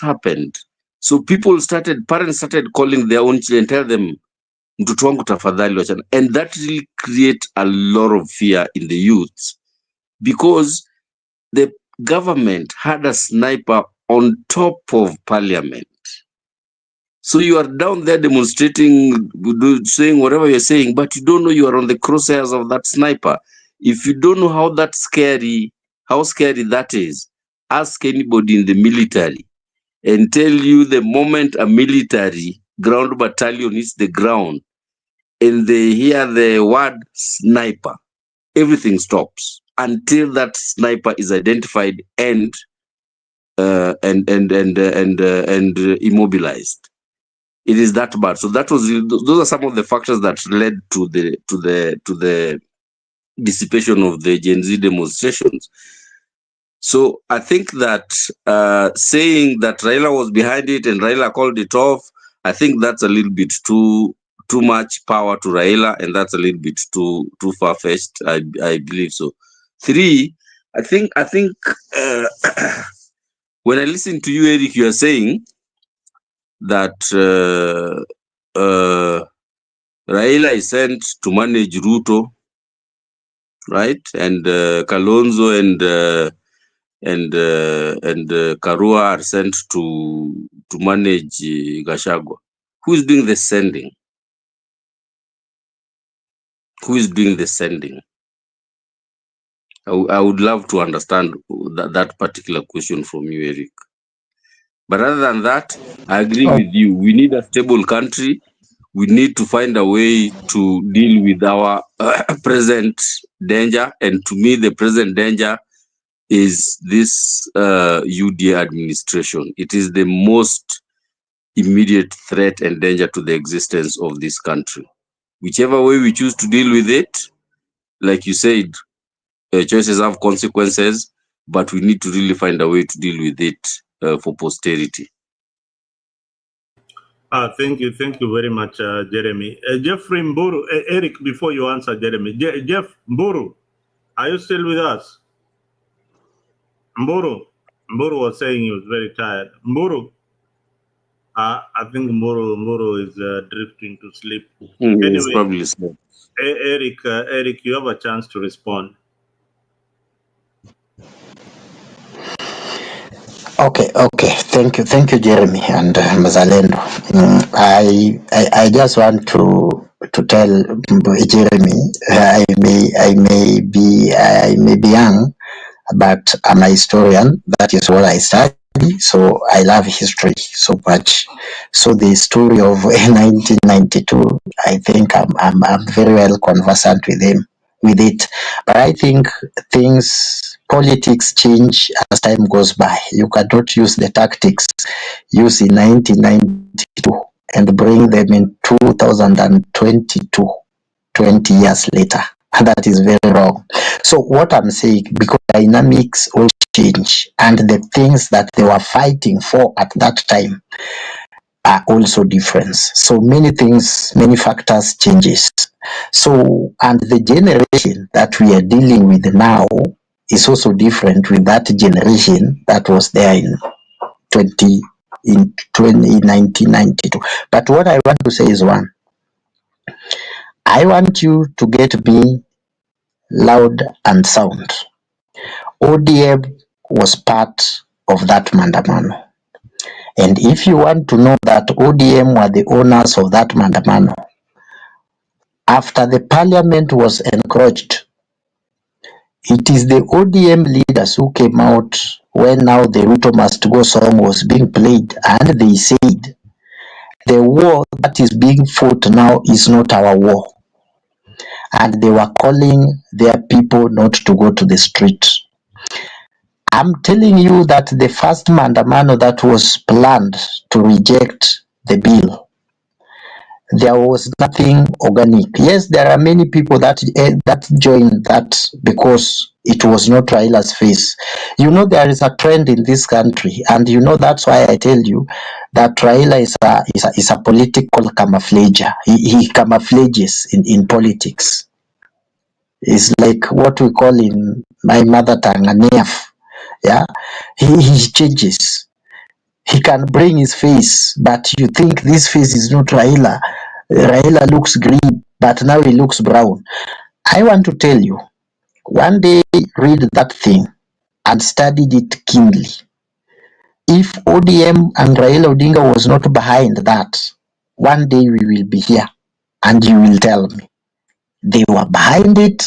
happened? So parents started calling their own children, tell them, mtoto wangu tafadhali wachana. And that really create a lot of fear in the youth, because the government had a sniper on top of parliament. So you are down there demonstrating, saying whatever you're saying, but you don't know you are on the crosshairs of that sniper. If you don't know how scary that is, ask anybody in the military and tell you the moment a military ground battalion hits the ground and they hear the word sniper, everything stops until that sniper is identified and immobilized. It is that bad. So those are some of the factors that led to the dissipation of the Gen Z demonstrations. So I think that saying that Raila was behind it and Raila called it off, I think that's a little bit too much power to Raila, and that's a little bit too far-fetched. I believe so. 3, I think when I listen to you, Eric, you are saying that Raila is sent to manage Ruto, right? And Kalonzo and Karua are sent to manage Gachagua. Who is doing the sending? Who is doing the sending? I would love to understand that particular question from you, Eric. But other than that, I agree with you. We need a stable country. We need to find a way to deal with our present danger. And to me, the present danger is this UDA administration. It is the most immediate threat and danger to the existence of this country. Whichever way we choose to deal with it, like you said, choices have consequences. but we need to really find a way to deal with it for posterity. Thank you very much, Jeremy. Jeffrey Mburu, Eric, before you answer Jeremy, Jeff Mburu, are you still with us? Mburu was saying he was very tired. Mburu, I think Mburu is drifting to sleep. Anyway, probably so. Eric, you have a chance to respond. Okay. Thank you, Jeremy and Mazalendo. I just want to tell Jeremy, I may be young, but I'm a historian. That is what I study. So I love history so much. So the story of 1992, I think I'm very well conversant with it. But I think politics change as time goes by. You cannot use the tactics used in 1992 and bring them in 2022, 20 years later. That is very wrong. So what I'm saying, because dynamics all change, and the things that they were fighting for at that time are also different. So many things, many factors changes. So, and the generation that we are dealing with now is also different with that generation that was there in 1992. But what I want to say is one. I want you to get me loud and sound. ODM was part of that Mandamano. And if you want to know that ODM were the owners of that Mandamano, after the parliament was encroached, it is the ODM leaders who came out when now the Ruto Must Go song was being played, and they said, the war that is being fought now is not our war. And they were calling their people not to go to the street. I'm telling you that the first Mandamano that was planned to reject the bill, there was nothing organic. Yes, there are many people that joined that because it was not Raila's face. You know, there is a trend in this country, and you know that's why I tell you that Raila is a political camouflager. He camouflages in politics. It's like what we call in my mother tongue a nerf. Yeah, he changes. He can bring his face, but you think this face is not Raila. Raila looks green, but now he looks brown. I want to tell you, one day read that thing and studied it keenly. If ODM and Raila Odinga was not behind that, one day we will be here and you will tell me. They were behind it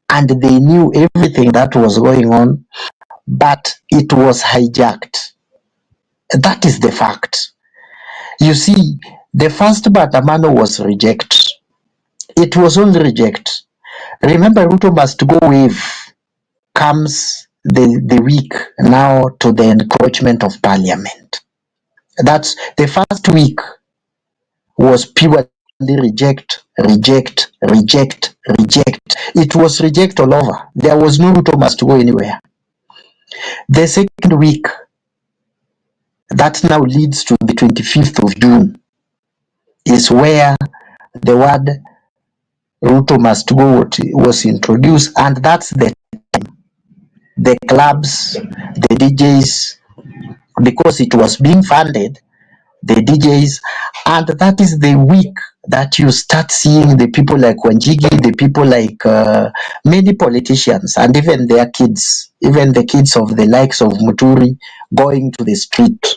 and they knew everything that was going on, but it was hijacked. That is the fact. You see, the first Mandamano was reject. It was only reject. Remember, Ruto Must Go wave comes the week now to the encroachment of parliament. That's the first week was purely reject. It was reject all over. There was no Ruto Must Go anywhere. The second week, that now leads to the 25th of June, is where the word Ruto Must Go was introduced, and that's the time the clubs, the DJs, because it was being funded, the DJs, and that is the week that you start seeing the people like Wanjigi, the people like many politicians, and even their kids, even the kids of the likes of Muturi going to the street.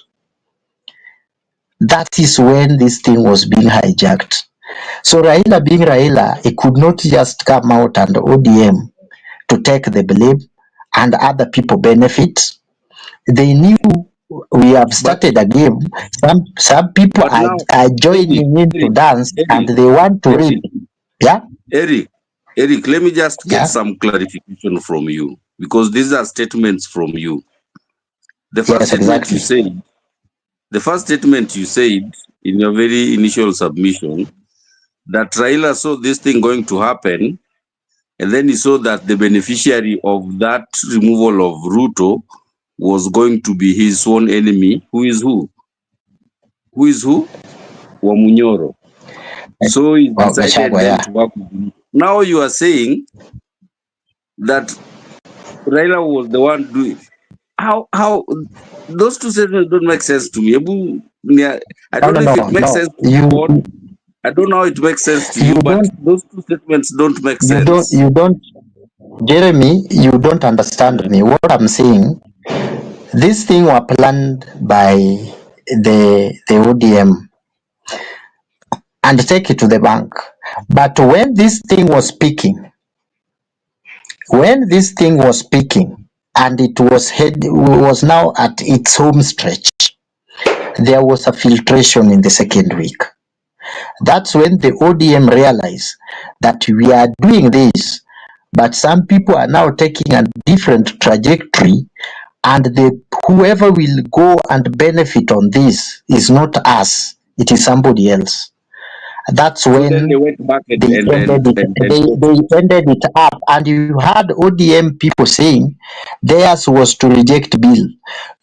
That is when this thing was being hijacked. So Raila being Raila, he could not just come out and ODM to take the blame and other people benefit. They knew we have started a game. Some people are joining in to dance and they want to read. Yeah? Eric, let me just get some clarification from you, because these are statements from you. The first statement you said, the first statement you said in your very initial submission, that Raila saw this thing going to happen and then he saw that the beneficiary of that removal of Ruto was going to be his sworn enemy. Who is who? Who is who? Wamunyoro. So he Well, decided Gachagua, then yeah. to work with him. Now you are saying that Raila was the one doing. How those two statements don't make sense to me. I don't know if it makes sense to you, Paul. I don't know how it makes sense to you, but those two statements don't make sense. You don't, Jeremy, you don't understand me. What I'm saying, this thing were planned by the ODM and take it to the bank. But when this thing was speaking, and it was now at its home stretch, there was a filtration in the second week. That's when the ODM realized that we are doing this, but some people are now taking a different trajectory, and whoever will go and benefit on this is not us, it is somebody else. That's So when then they went back and they ended it up, and you had ODM people saying theirs was to reject bill.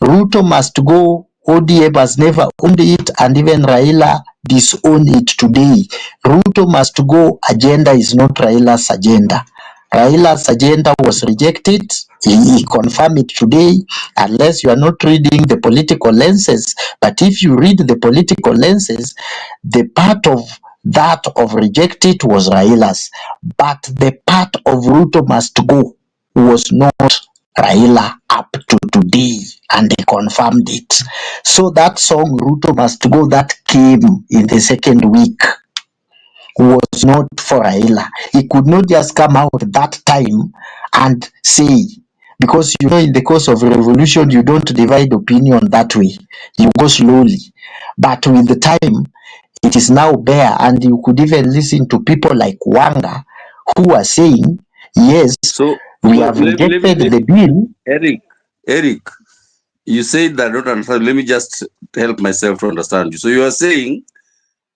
Ruto must go. ODM has never owned it, and even Raila disowned it today. Ruto must go. Agenda is not Raila's agenda. Raila's agenda was rejected. He confirmed it today, unless you are not reading the political lenses. But if you read the political lenses, the part of that of rejected was Raila's, but the part of Ruto must go was not Raila up to today, and they confirmed it. So that song Ruto must go that came in the second week was not for Raila. He could not just come out that time and say, because you know in the course of revolution you don't divide opinion that way, you go slowly. But with the time it is now bare, and you could even listen to people like Wanga who are saying, yes, we have rejected the bill. Eric, you said that I don't understand. Let me just help myself to understand you. So you are saying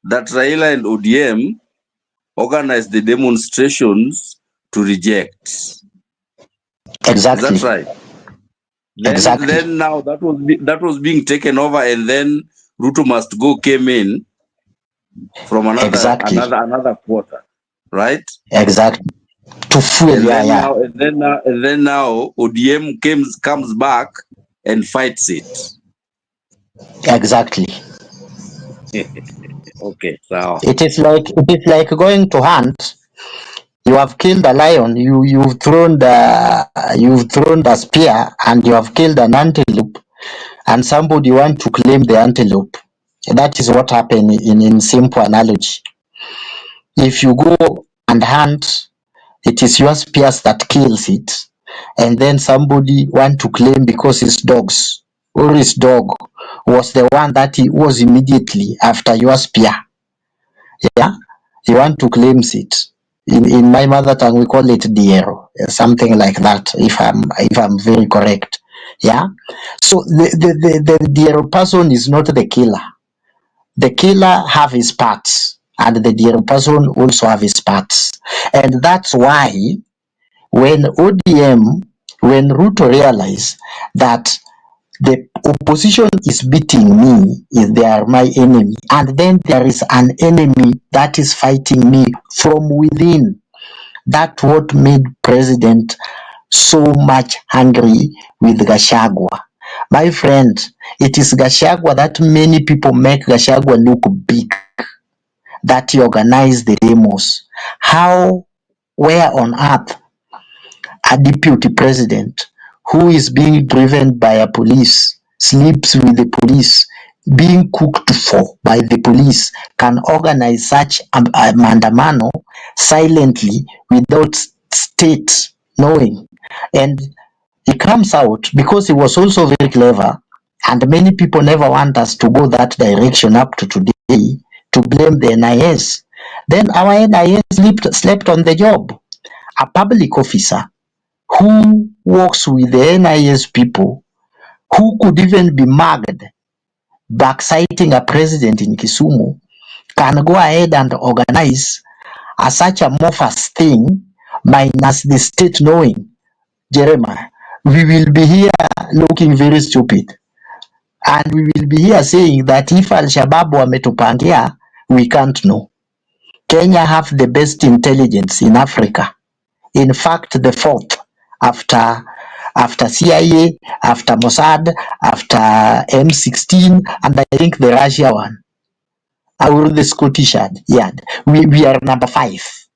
that Raila and ODM organized the demonstrations to reject. Exactly. Is that right? Exactly. Then now that was being taken over, and then Ruto must go came in from another quarter, right? Exactly. To fuel, and then now ODM comes back and fights it. Exactly. Okay, so it is like going to hunt. You have killed a lion. You've thrown the spear, and you have killed an antelope, and somebody want to claim the antelope. That is what happened in simple analogy. If you go and hunt, it is your spears that kills it, and then somebody want to claim because his dogs or his dog was the one that he was immediately after your spear. Yeah, he want to claim it. In my mother tongue, we call it diero, something like that. If I'm very correct, yeah. So the diero person is not the killer. The killer have his parts, and the diero person also have his parts, and that's why when Ruto realized that the opposition is beating me, if they are my enemy, and then there is an enemy that is fighting me from within. That's what made President so much angry with Gachagua. My friend, it is Gachagua that many people make Gachagua look big, that he organized the demos. Where on earth a deputy president who is being driven by a police, sleeps with the police, being cooked for by the police, can organize such a maandamano silently without state knowing? And he comes out because he was also very clever, and many people never want us to go that direction up to today, to blame the NIS. Then our NIS slept on the job. A public officer who works with the NIS people, who could even be mugged backciting a president in Kisumu, can go ahead and organize such a morphous thing minus the state knowing, Jeremiah, we will be here looking very stupid. And we will be here saying that if Al-Shabaab wametupangia, we can't know. Kenya have the best intelligence in Africa. In fact, the fourth after CIA, after Mossad, after M16, and I think the Russia one, or the Scottish Yard. We are number 5.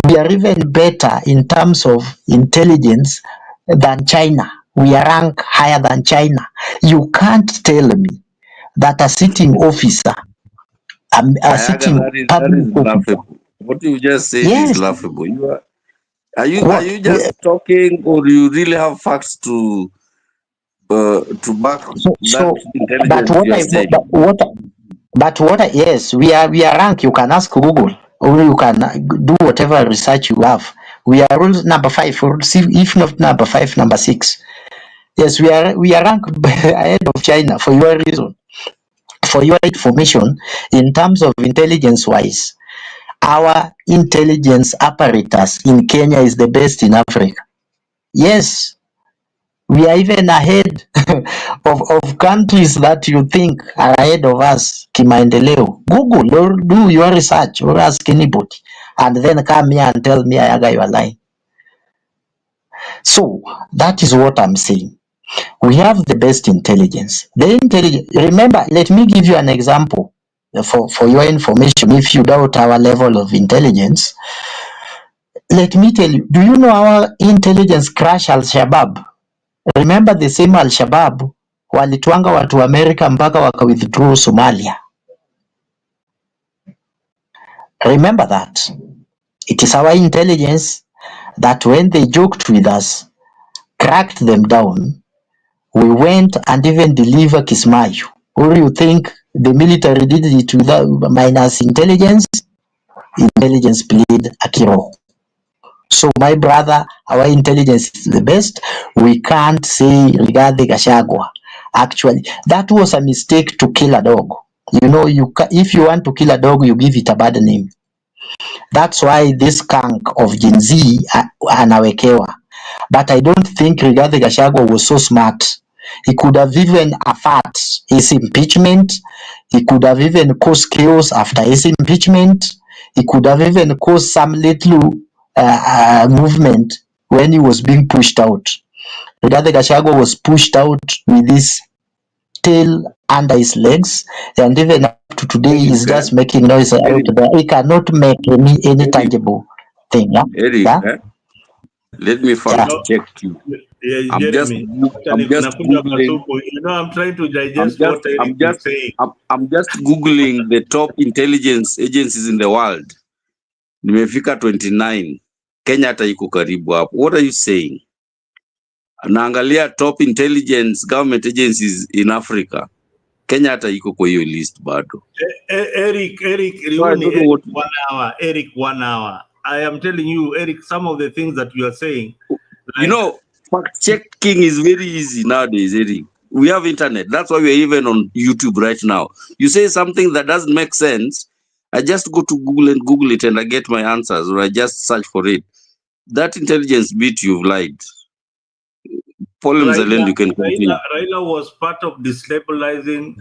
We are even better in terms of intelligence than China. We are ranked higher than China. You can't tell me that a sitting officer, a Ayaga, sitting that is public officer, laughable. What you just said yes, is laughable. Are you what, just talking, or you really have facts to back that so, but intelligence you are saying? Yes, we are ranked. You can ask Google, or you can do whatever research you have. We are all number 5, or if not number 5, number 6. Yes, we are ranked ahead of China for your reason, for your information. In terms of intelligence wise, our intelligence apparatus in Kenya is the best in Africa. Yes, we are even ahead of countries that you think are ahead of us. Kimaendeleo. Google or do your research or ask anybody, and then come here and tell me Ayaga you are lying. So that is what I'm saying. We have the best intelligence. Remember, let me give you an example for your information. If you doubt our level of intelligence, let me tell you, do you know our intelligence crash Al-Shabaab? Remember the same Al-Shabaab walitwanga watu wa Amerika mpaka waka withdraw Somalia. Remember that. It is our intelligence that when they joked with us, cracked them down, we went and even delivered Kismayu. Or you think the military did it without minus intelligence? Intelligence played a key role. So my brother, our intelligence is the best. We can't say Rigathi Gachagua. Actually, that was a mistake to kill a dog. You know, if you want to kill a dog, you give it a bad name. That's why this skunk of Gen Z anawekewa. But I don't think Rigathi Gachagua was so smart. He could have even affected his impeachment. He could have even caused chaos after his impeachment. He could have even caused some little movement when he was being pushed out. Rigathi Gachagua was pushed out with his tail under his legs, and even up to today he's just making noise out there. He cannot make any tangible thing. Yeah? Eric, Yeah? let me fact check you. Yeah, I'm just googling. You know, I'm trying to digest what Eric is saying. I'm just googling the top intelligence agencies in the world. Nimefika 29. Kenya hata iko karibu hapo. What are you saying? Naangalia top intelligence government agencies in Africa. Kenya hata iko kwa hiyo list bado. Eric, So I don't know what... 1 hour. Eric, 1 hour. I am telling you, Eric, some of the things that you are saying. You know, fact checking is very easy nowadays, Eric. We have internet. That's why we're even on YouTube right now. You say something that doesn't make sense, I just go to Google and Google it and I get my answers, or I just search for it. That intelligence bit, you've lied. Paul Mzalendo, you can continue. Raila was part of destabilizing,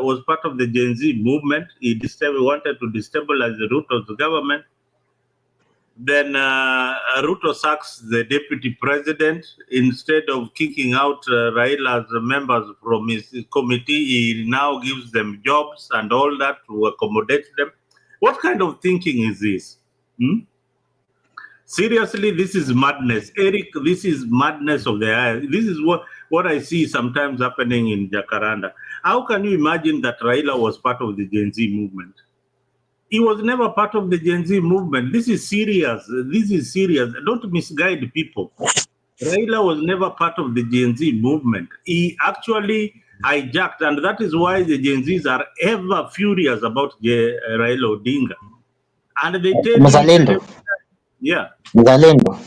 was part of the Gen Z movement. He wanted to destabilize the Ruto's government. Then Ruto sacks the deputy president. Instead of kicking out Raila's members from his committee, he now gives them jobs and all that to accommodate them. What kind of thinking is this? Seriously, this is madness. Eric, this is madness of the eye. This is what I see sometimes happening in Jacaranda. How can you imagine that Raila was part of the Gen Z movement? He was never part of the Gen Z movement. This is serious. This is serious. Don't misguide people. Raila was never part of the Gen Z movement. He actually hijacked, and that is why the Gen Zs are ever furious about Raila Odinga. And they tell Mzalendo. Yeah. Mzalendo,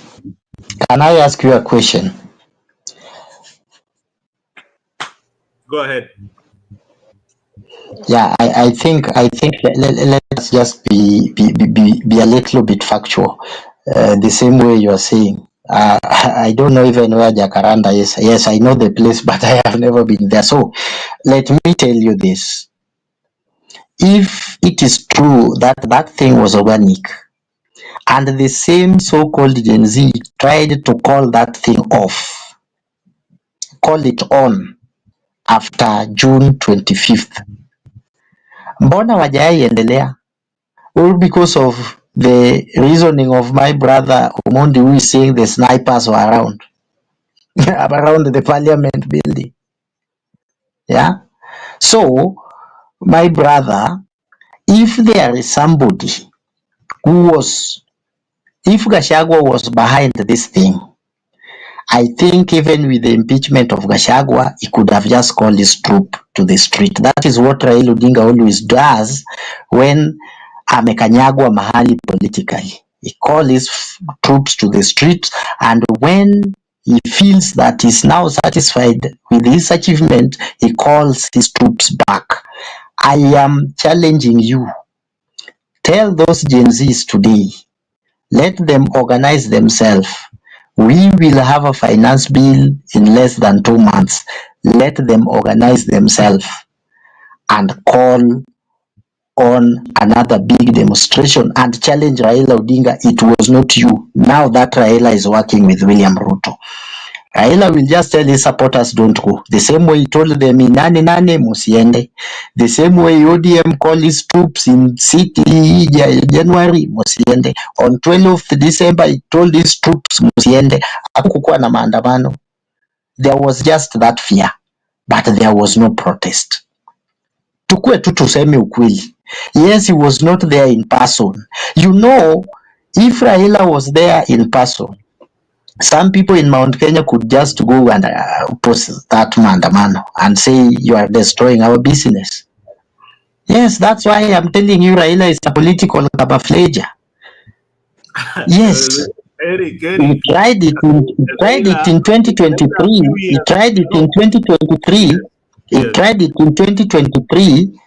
can I ask you a question? Go ahead. Yeah, I think let us just be a little bit factual. the same way you are saying. I don't know even where Jacaranda is. Yes, I know the place, but I have never been there. So let me tell you this. If it is true that that thing was organic, and the same so-called Gen Z tried to call that thing off, call it on after June 25th, mbona wajaiendelea? All because of the reasoning of my brother Omondi, who is saying the snipers were around around the parliament building. Yeah. So, my brother, if there is somebody who was, if Gashagwa was behind this thing, I think even with the impeachment of Gashagwa, he could have just called his troop to the street. That is what Raila Odinga always does when amekanyagwa mahali politically. He calls his troops to the street, and when he feels that he's now satisfied with his achievement, he calls his troops back. I am challenging you. Tell those Gen Zs today, let them organize themselves. We will have a finance bill in less than 2 months. Let them organize themselves and call on another big demonstration and challenge Raila Odinga. It was not you. Now that Raila is working with William Ruto, Raila will just tell his supporters don't go. The same way he told them in nane musiende. The same way ODM called his troops in city January musiende. On 12th December he told his troops musiende. Hakukuwa na maandamano. There was just that fear, but there was no protest. Tukue tu tuseme ukweli. Yes, he was not there in person. You know, if Raila was there in person, some people in Mount Kenya could just go and post that maandamano and say you are destroying our business. Yes, that's why I'm telling you Raila is a political camouflage. Yes. Eric, He tried it in 2023. He tried it in 2023. He tried it in 2023.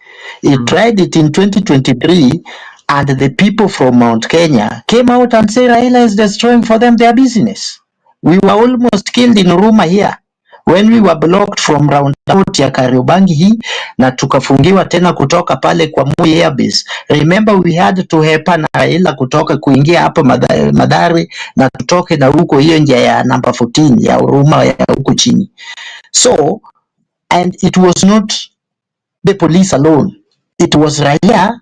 He tried it in 2023, and the people from Mount Kenya came out and said Raila is destroying for them their business. We were almost killed in Ruma here when we were blocked from roundabout ya Kariobangi hii na tukafungiwa tena kutoka pale kwa Moi Airbase. Remember we had to hepa na Raila kutoka kuingia hapa Mathare na tutoke na huko hiyo njia ya number 14 ya Ruma ya huko chini. So, and it was not the police alone. It was Raila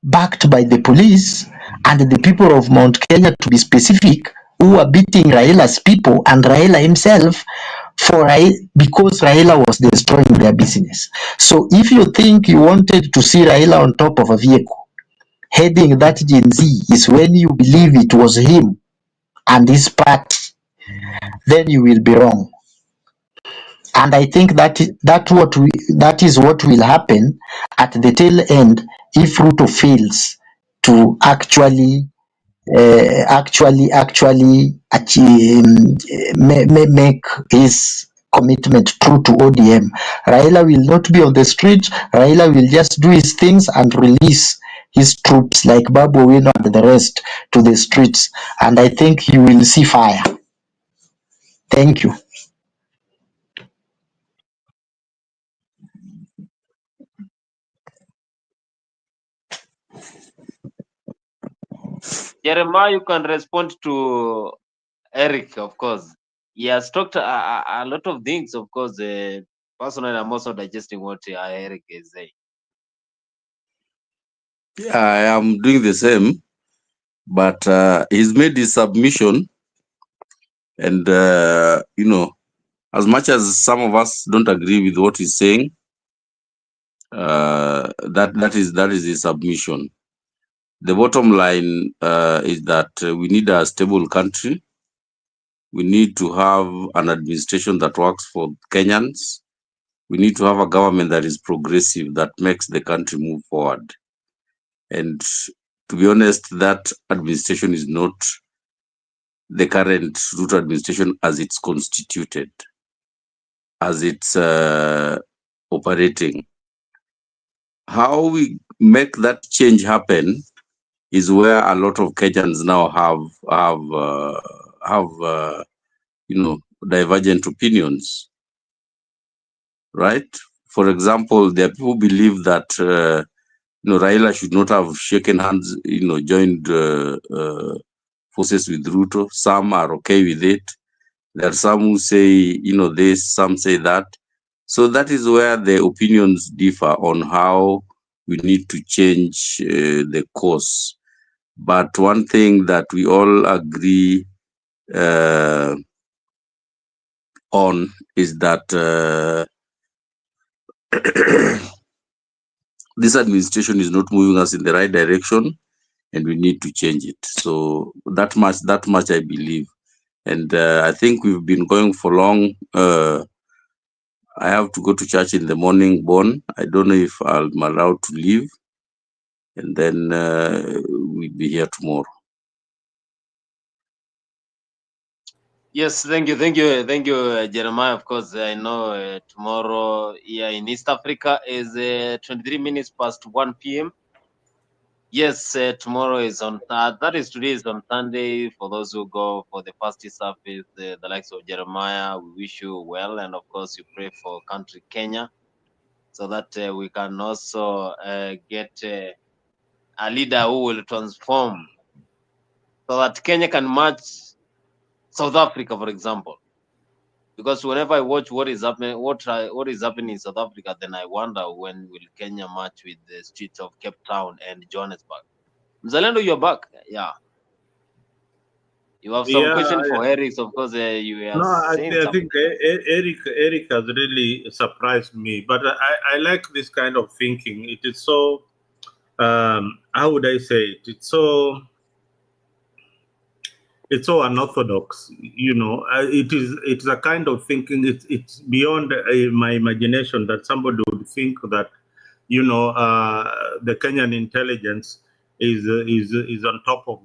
backed by the police and the people of Mount Kenya, to be specific, who were beating Raila's people and Raila himself because Raila was destroying their business. So if you think you wanted to see Raila on top of a vehicle heading that Gen Z is when you believe it was him and his party, then you will be wrong. And I think that is what will happen at the tail end if Ruto fails to actually make his commitment true to ODM. Raila will not be on the street. Raila will just do his things and release his troops like Babu Owino and the rest to the streets. And I think you will see fire. Thank you. Jeremiah, you can respond to Eric, of course. He has talked a lot of things, of course. Personally, I'm also digesting what Eric is saying. I am doing the same, but he's made his submission, and you know, as much as some of us don't agree with what he's saying, that is his submission. The bottom line is that we need a stable country. We need to have an administration that works for Kenyans. We need to have a government that is progressive, that makes the country move forward. And to be honest, that administration is not the current Ruto administration as it's constituted, as it's operating. How we make that change happen is where a lot of Kenyans now have divergent opinions, right? For example, there are people who believe that Raila should not have shaken hands, joined forces with Ruto. Some are okay with it. There are some who say, this, some say that. So that is where the opinions differ on how we need to change the course. But one thing that we all agree on is that this administration is not moving us in the right direction, and we need to change it. So that much I believe. And I think we've been going for long. I have to go to church in the morning, Bon. I don't know if I'm allowed to leave, and then we'll be here tomorrow. Yes, thank you, Jeremiah. Of course, I know tomorrow here in East Africa is 23 minutes past 1 p.m. Yes, tomorrow is on. Today is on Sunday. For those who go for the fasting service, the likes of Jeremiah, we wish you well, and of course, you pray for country Kenya, so that we can also get a leader who will transform, so that Kenya can match South Africa, for example. Because whenever I watch what is happening, what is happening in South Africa, then I wonder when will Kenya match with the streets of Cape Town and Johannesburg. Mzalendo, you're back. Yeah. You have some question for Eric, of course. You are saying I something. think Eric has really surprised me. But I like this kind of thinking. It is so, how would I say it? It's so unorthodox. It's a kind of thinking. It's beyond my imagination that somebody would think that the Kenyan intelligence is on top of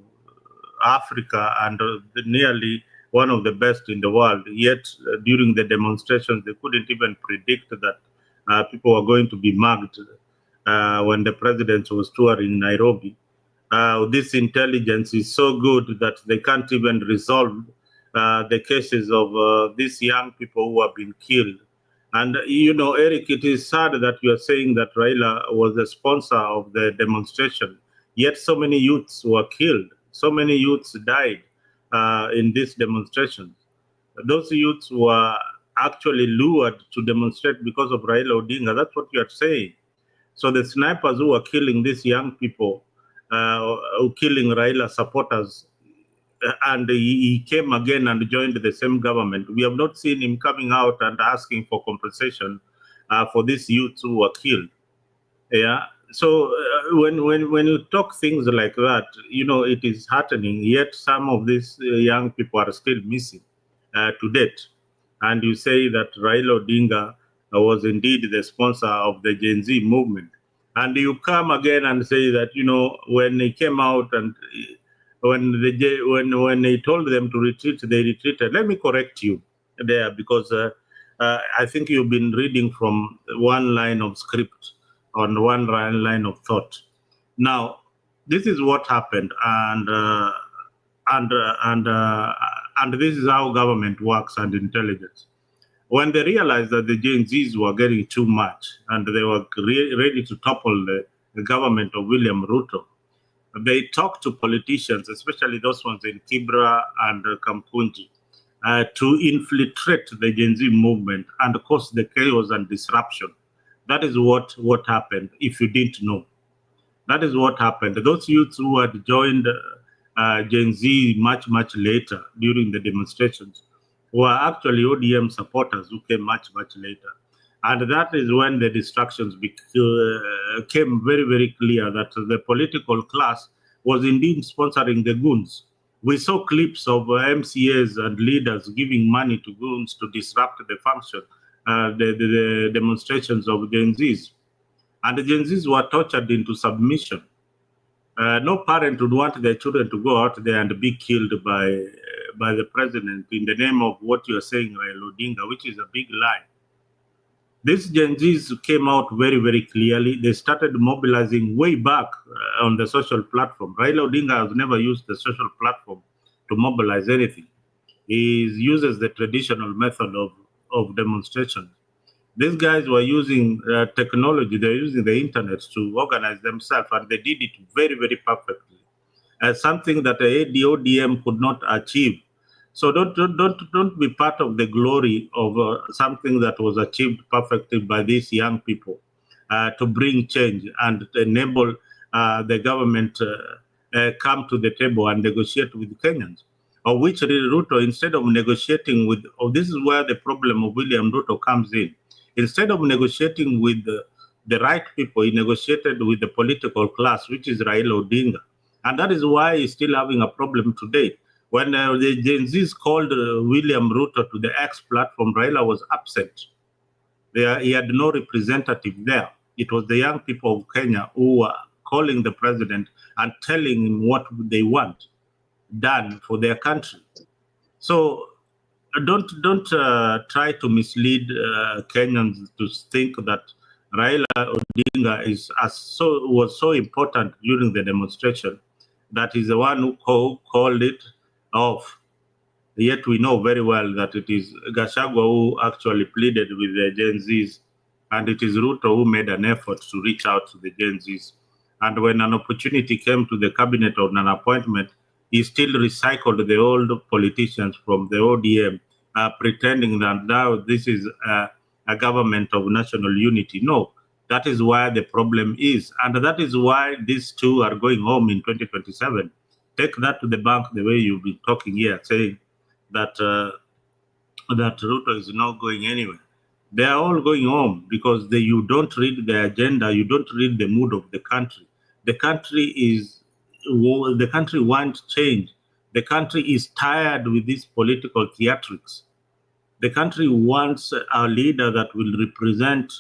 Africa and nearly one of the best in the world. Yet during the demonstrations, they couldn't even predict that people were going to be mugged when the president was touring Nairobi. This intelligence is so good that they can't even resolve the cases of these young people who have been killed. And, Eric, it is sad that you are saying that Raila was the sponsor of the demonstration, yet so many youths were killed. So many youths died in this demonstration. Those youths were actually lured to demonstrate because of Raila Odinga. That's what you are saying. So the snipers who were killing these young people, killing Raila supporters, and he came again and joined the same government. We have not seen him coming out and asking for compensation for these youths who were killed. Yeah. So when you talk things like that, it is heartening. Yet some of these young people are still missing to date. And you say that Raila Odinga was indeed the sponsor of the Gen Z movement. And you come again and say that, when he came out and when they told them to retreat, they retreated. Let me correct you there, because I think you've been reading from one line of script on one line of thought. Now, this is what happened, and this is how government works and intelligence. When they realized that the Gen Zs were getting too much and they were ready to topple the government of William Ruto, they talked to politicians, especially those ones in Kibra and Kamkunji, to infiltrate the Gen Z movement and cause the chaos and disruption. That is what happened, if you didn't know. That is what happened. Those youths who had joined Gen Z much later during the demonstrations were actually ODM supporters who came much later. And that is when the distractions became very clear that the political class was indeed sponsoring the goons. We saw clips of MCAs and leaders giving money to goons to disrupt the function, the demonstrations of Gen Zs. And the Gen Zs were tortured into submission. No parent would want their children to go out there and be killed by the president in the name of what you are saying, Raila Odinga, which is a big lie. These Gen Zs came out very, very clearly. They started mobilizing way back on the social platform. Raila Odinga has never used the social platform to mobilize anything. He uses the traditional method of demonstration. These guys were using technology, they're using the internet to organize themselves, and they did it very, very perfectly. Something that the ODM could not achieve. So don't be part of the glory of something that was achieved perfectly by these young people to bring change and to enable the government come to the table and negotiate with Kenyans. Of which Ruto, instead of negotiating with, this is where the problem of William Ruto comes in. Instead of negotiating with the right people, he negotiated with the political class, which is Raila Odinga. And that is why he's still having a problem today. When the Gen Zs called William Ruto to the X platform, Raila was upset. He had no representative there. It was the young people of Kenya who were calling the president and telling him what they want done for their country. So don't try to mislead Kenyans to think that Raila Odinga was so important during the demonstration that he's the one who called it off. Yet we know very well that it is Gachagua who actually pleaded with the Gen Zs, and it is Ruto who made an effort to reach out to the Gen Zs. And when an opportunity came to the cabinet of an appointment, he still recycled the old politicians from the ODM, pretending that now this is a government of national unity. No, that is where the problem is. And that is why these two are going home in 2027. Take that to the bank the way you've been talking here, saying that that Ruto is not going anywhere. They are all going home because you don't read the agenda, you don't read the mood of the country. The country wants change. The country is tired with these political theatrics. The country wants a leader that will represent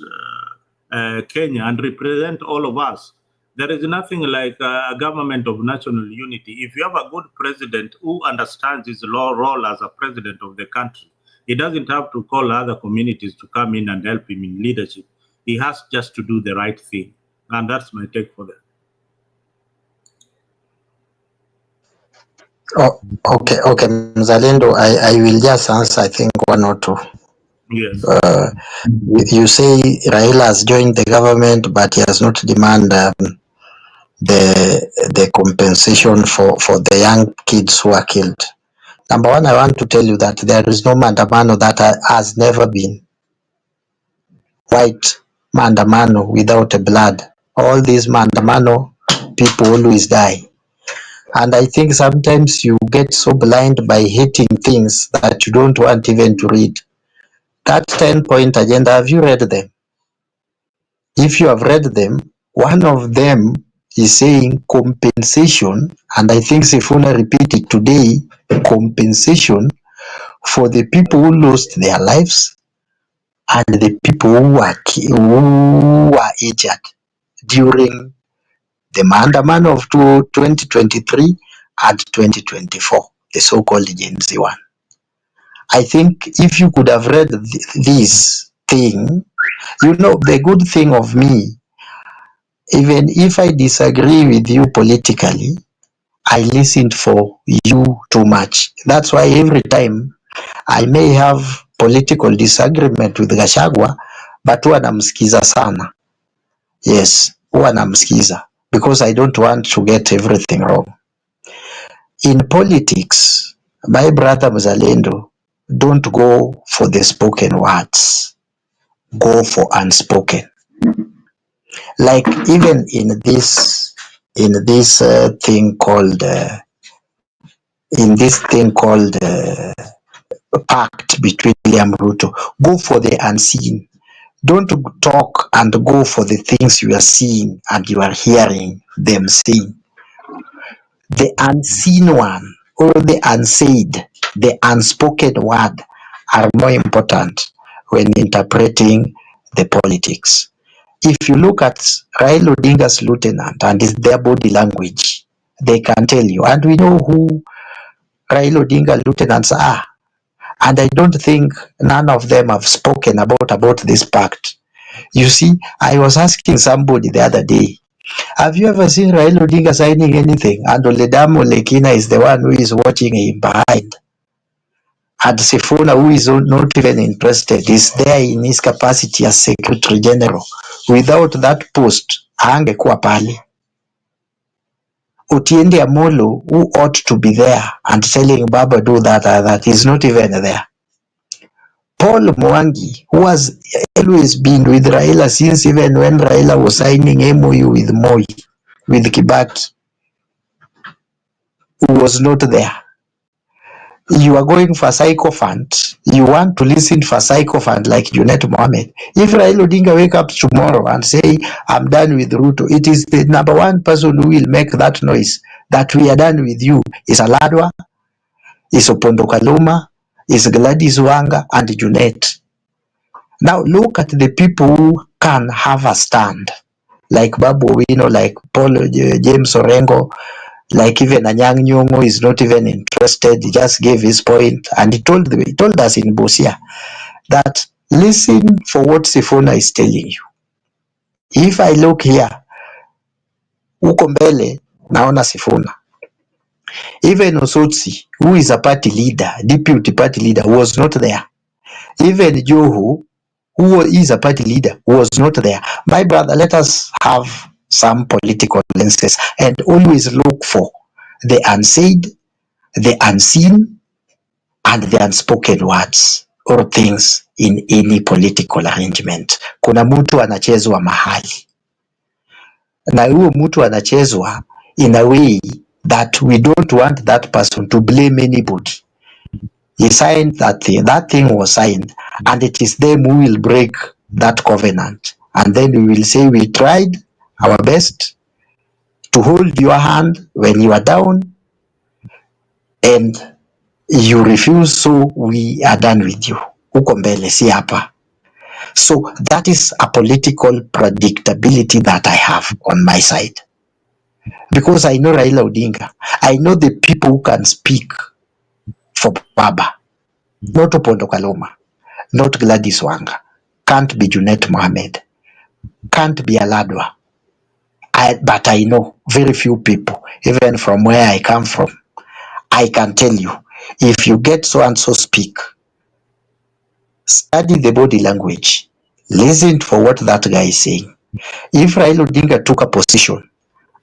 Kenya and represent all of us. There is nothing like a government of national unity. If you have a good president who understands his role as a president of the country, he doesn't have to call other communities to come in and help him in leadership. He has just to do the right thing. And that's my take for that. Oh, okay, Mzalendo, I will just answer, I think, one or two. Yes. You say Raila has joined the government, but he has not demanded the compensation for the young kids who are killed. Number one, I want to tell you that there is no Mandamano that has never been white Mandamano without a blood. All these Mandamano people always die. And I think sometimes you get so blind by hating things that you don't want even to read. That 10-point agenda, have you read them? If you have read them, one of them is saying compensation, and I think Sifuna repeated today, compensation for the people who lost their lives and the people who were injured during the Mandamano of 2023 and 2024, the so-called Gen Z one. I think if you could have read this thing, you know, the good thing of me, even if I disagree with you politically, I listened for you too much. That's why every time I may have political disagreement with Gachagua, but huwa namsikiza sana. Yes, huwa namsikiza because I don't want to get everything wrong. In politics, my brother Mzalendo, don't go for the spoken words. Go for unspoken. Like even in this thing called pact between William Ruto, go for the unseen. Don't talk and go for the things you are seeing and you are hearing them saying. The unseen one or the unsaid, the unspoken word are more important when interpreting the politics. If you look at Raila Odinga's lieutenant and their body language, they can tell you. And we know who Raila Odinga lieutenants are. And I don't think none of them have spoken about this pact. You see, I was asking somebody the other day, have you ever seen Raila Odinga signing anything? And Oledamo Lekina is the one who is watching him behind. And Sifuna, who is not even interested, is there in his capacity as Secretary General. Without that post, hangekuwa pale. Otiende Amolo, who ought to be there and telling Baba do that is not even there. Paul Mwangi, who has always been with Raila since even when Raila was signing MOU with Moi, with Kibaki, who was not there. You are going for sycophant. You want to listen for sycophant like Junet Mohammed. If Raila Odinga wake up tomorrow and say, I'm done with Ruto, it is the number one person who will make that noise that we are done with you is Aladwa, is Opondo Kaluma, is Gladys Wanga, and Junet. Now look at the people who can have a stand, like Babu Owino, like Paul James Orengo, like even Anyang' Nyong'o is not even interested. He just gave his point, and he told us in Busia that listen for what Sifuna is telling you. If I look here, uko mbele naona Sifuna. Even Osotsi, who is a party leader, deputy party leader, was not there. Even Joho, who is a party leader, was not there. My brother, let us have some political lenses and always look for the unsaid, the unseen, and the unspoken words or things in any political arrangement. Kuna mtu anachezwa mahali. Na huo mtu anachezwa in a way that we don't want that person to blame anybody. He signed that thing. That thing was signed, and it is them who will break that covenant. And then we will say we tried our best to hold your hand when you are down, and you refuse, so we are done with you. Uko mbele, si hapa. So that is a political predictability that I have on my side. Because I know Raila Odinga. I know the people who can speak for Baba. Not Opondo Kaluma, not Gladys Wanga, can't be Junet Mohammed, can't be Aladwa. But I know very few people, even from where I come from. I can tell you, if you get so and so speak, study the body language, listen for what that guy is saying. If Raila Odinga took a position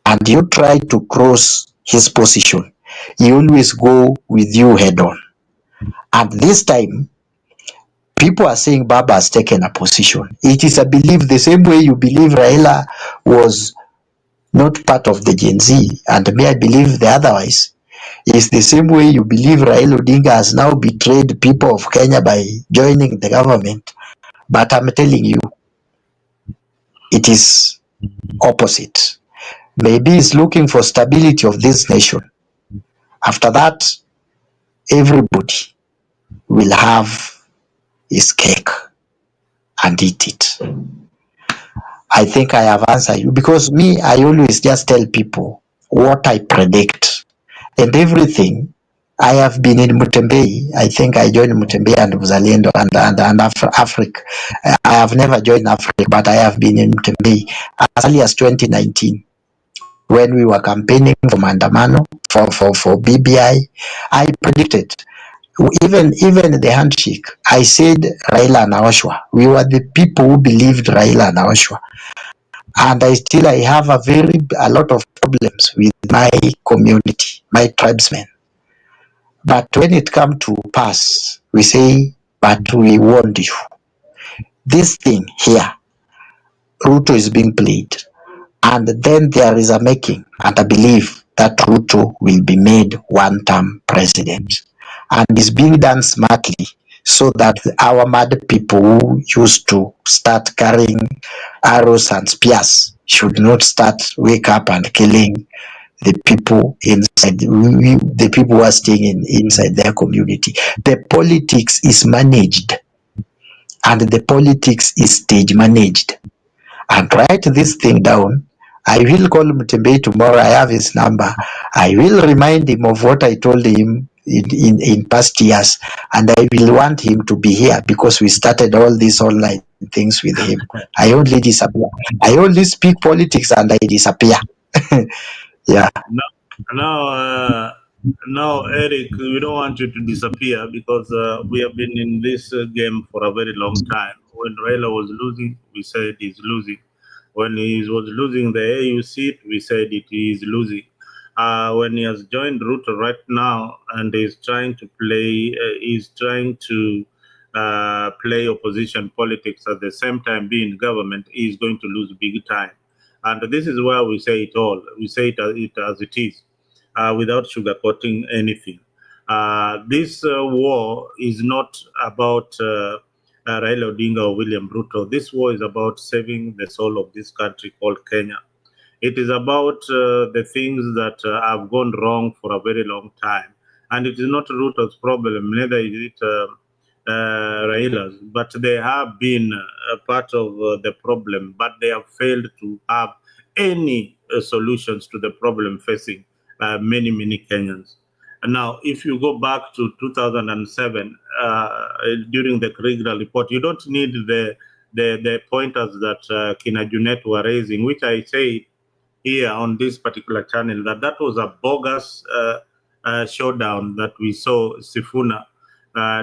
and you try to cross his position, he always go with you head on. And this time, people are saying Baba has taken a position. It is a belief the same way you believe Raila was not part of the Gen Z, and me I believe the otherwise. It's the same way you believe Raila Odinga has now betrayed people of Kenya by joining the government. But I'm telling you, it is opposite. Maybe he's looking for stability of this nation. After that, everybody will have his cake and eat it. I think I have answered you, because me, I always just tell people what I predict and everything. I have been in Mutembei. I think I joined Mutembei and Mzalendo and Africa. I have never joined Africa, but I have been in Mutembei as early as 2019 when we were campaigning for Mandamano, for BBI. I predicted. Even the handshake, I said Raila and Aoshwa. We were the people who believed Raila and Aoshwa. And I have a lot of problems with my community, my tribesmen. But when it comes to pass, we say, but we warned you. This thing here, Ruto is being played. And then there is a making and a belief that Ruto will be made one-term president. And it's being done smartly so that our mad people who used to start carrying arrows and spears should not wake up and killing the people inside, the people who are staying inside their community. The politics is managed, and the politics is stage managed. And write this thing down. I will call Mutembei tomorrow. I have his number. I will remind him of what I told him in past years, and I will want him to be here because we started all these online things with him. I only disappear. I only speak politics and I disappear. Yeah. Now, Eric, we don't want you to disappear because we have been in this game for a very long time. When Raila was losing, we said he's losing. When he was losing the AU seat, we said he is losing. When he has joined Ruto right now and is trying to play opposition politics at the same time being government, he is going to lose big time. And this is where we say it all. We say it as it is, without sugarcoating anything. This war is not about Raila Odinga or William Ruto. This war is about saving the soul of this country called Kenya. It is about the things that have gone wrong for a very long time. And it is not Ruto's problem, neither is it Raila's, but they have been a part of the problem, but they have failed to have any solutions to the problem facing many Kenyans. And now, if you go back to 2007, during the Kriegler report, you don't need the pointers that Kina Junet were raising, which I say here on this particular channel, that was a bogus showdown that we saw Sifuna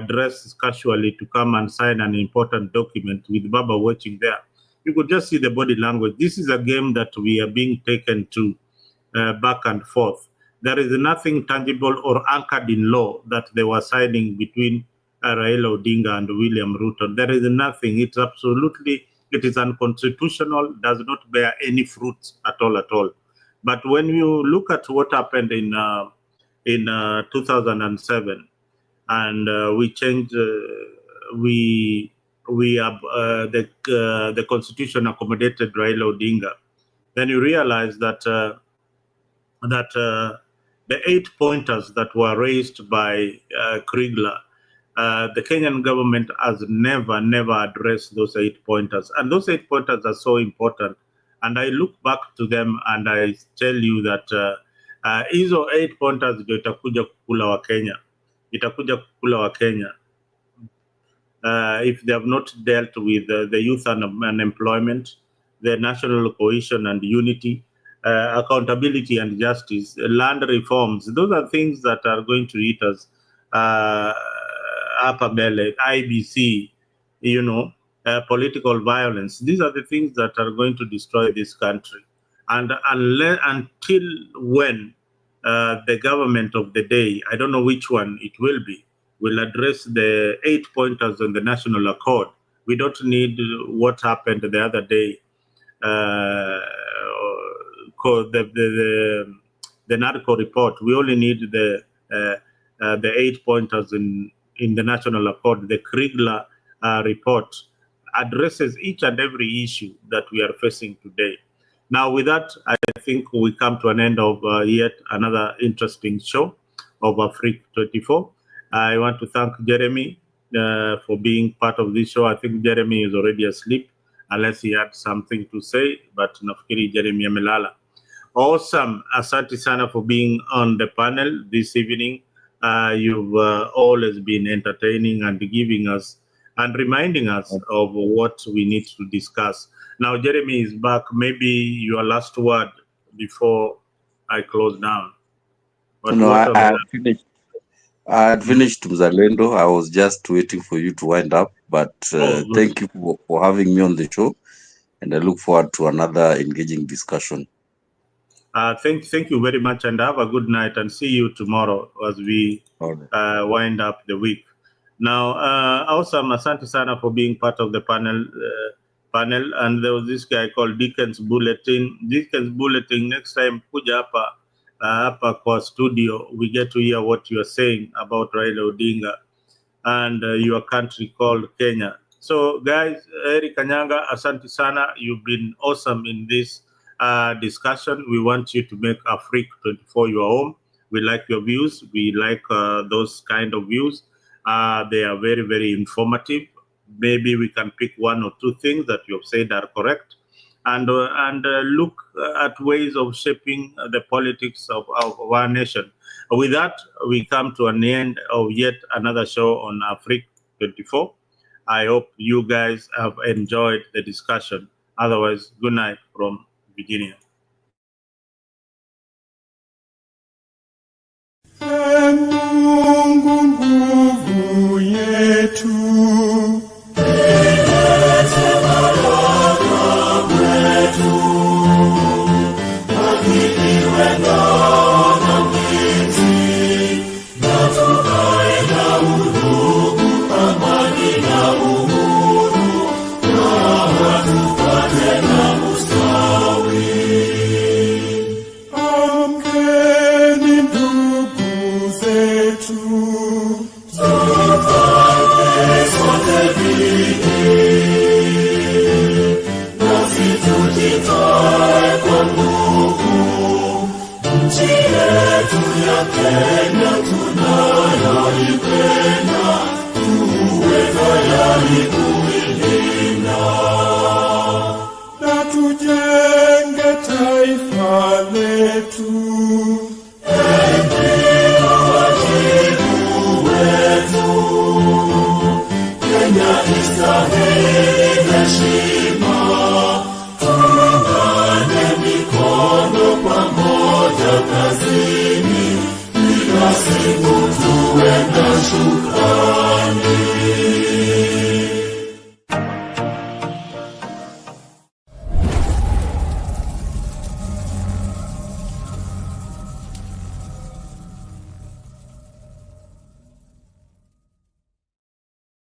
dressed casually to come and sign an important document with Baba watching there. You could just see the body language. This is a game that we are being taken to back and forth. There is nothing tangible or anchored in law that they were signing between Raila Odinga and William Ruto. There is nothing. It is unconstitutional, does not bear any fruits at all. But when you look at what happened in 2007, and we changed, we have the constitution accommodated Raila Odinga, then you realize that the 8 pointers that were raised by Kriegler, the Kenyan government has never addressed those 8 pointers. And those 8 pointers are so important. And I look back to them and I tell you that hizo 8 pointers ndio itakuja kukula wa Kenya. Itakuja kukula wa Kenya. If they have not dealt with the youth unemployment, the national cohesion and unity, accountability and justice, land reforms, those are things that are going to hit us upper belly, IBC, political violence. These are the things that are going to destroy this country. And until when the government of the day, I don't know which one it will be, will address the 8 pointers on the national accord. We don't need what happened the other day, the NARCO report. We only need the 8 pointers in the national accord. The Kriegler report addresses each and every issue that we are facing today. Now, with that, I think we come to an end of yet another interesting show of Afrique 24. I want to thank Jeremy for being part of this show. I think Jeremy is already asleep, unless he had something to say, but nafikiri Jeremy amelala. Awesome. Asante sana for being on the panel this evening. You've always been entertaining and giving us and reminding us of what we need to discuss. Now, Jeremy is back. Maybe your last word before I close down. I had finished Mzalendo. I was just waiting for you to wind up. But thank you for having me on the show. And I look forward to another engaging discussion. Thank you very much, and have a good night, and see you tomorrow as we wind up the week. Now, awesome, asante sana for being part of the panel, and there was this guy called Dickens Bulletin. Next time, kuja hapa kwa studio, we get to hear what you are saying about Raila Odinga and your country called Kenya. So, guys, Eric Kanyanga, asante sana. You've been awesome in this discussion. We want you to make Afrique 24 your home. We like your views. We like those kind of views. They are very informative. Maybe we can pick one or two things that you have said are correct. and look at ways of shaping the politics of our nation. With that, we come to an end of yet another show on Africa 24. I hope you guys have enjoyed the discussion. Otherwise, good night from Virginia. Mungu nguvu yetu, ilete baraka kwetu, ahimidiwe Bwana mlinzi, na tukae na udugu, amani na uhuru, na tupate na ustawi. Amkeni ndugu zetu, tufanye sote bidii, nasi tujitoe kwa nguvu. Nchi yetu ya Kenya tunayoipenda, tuwe tayari kuilinda, na tujenge taifa letu. Ndio wajibu wetu. Kenya istahili heshima.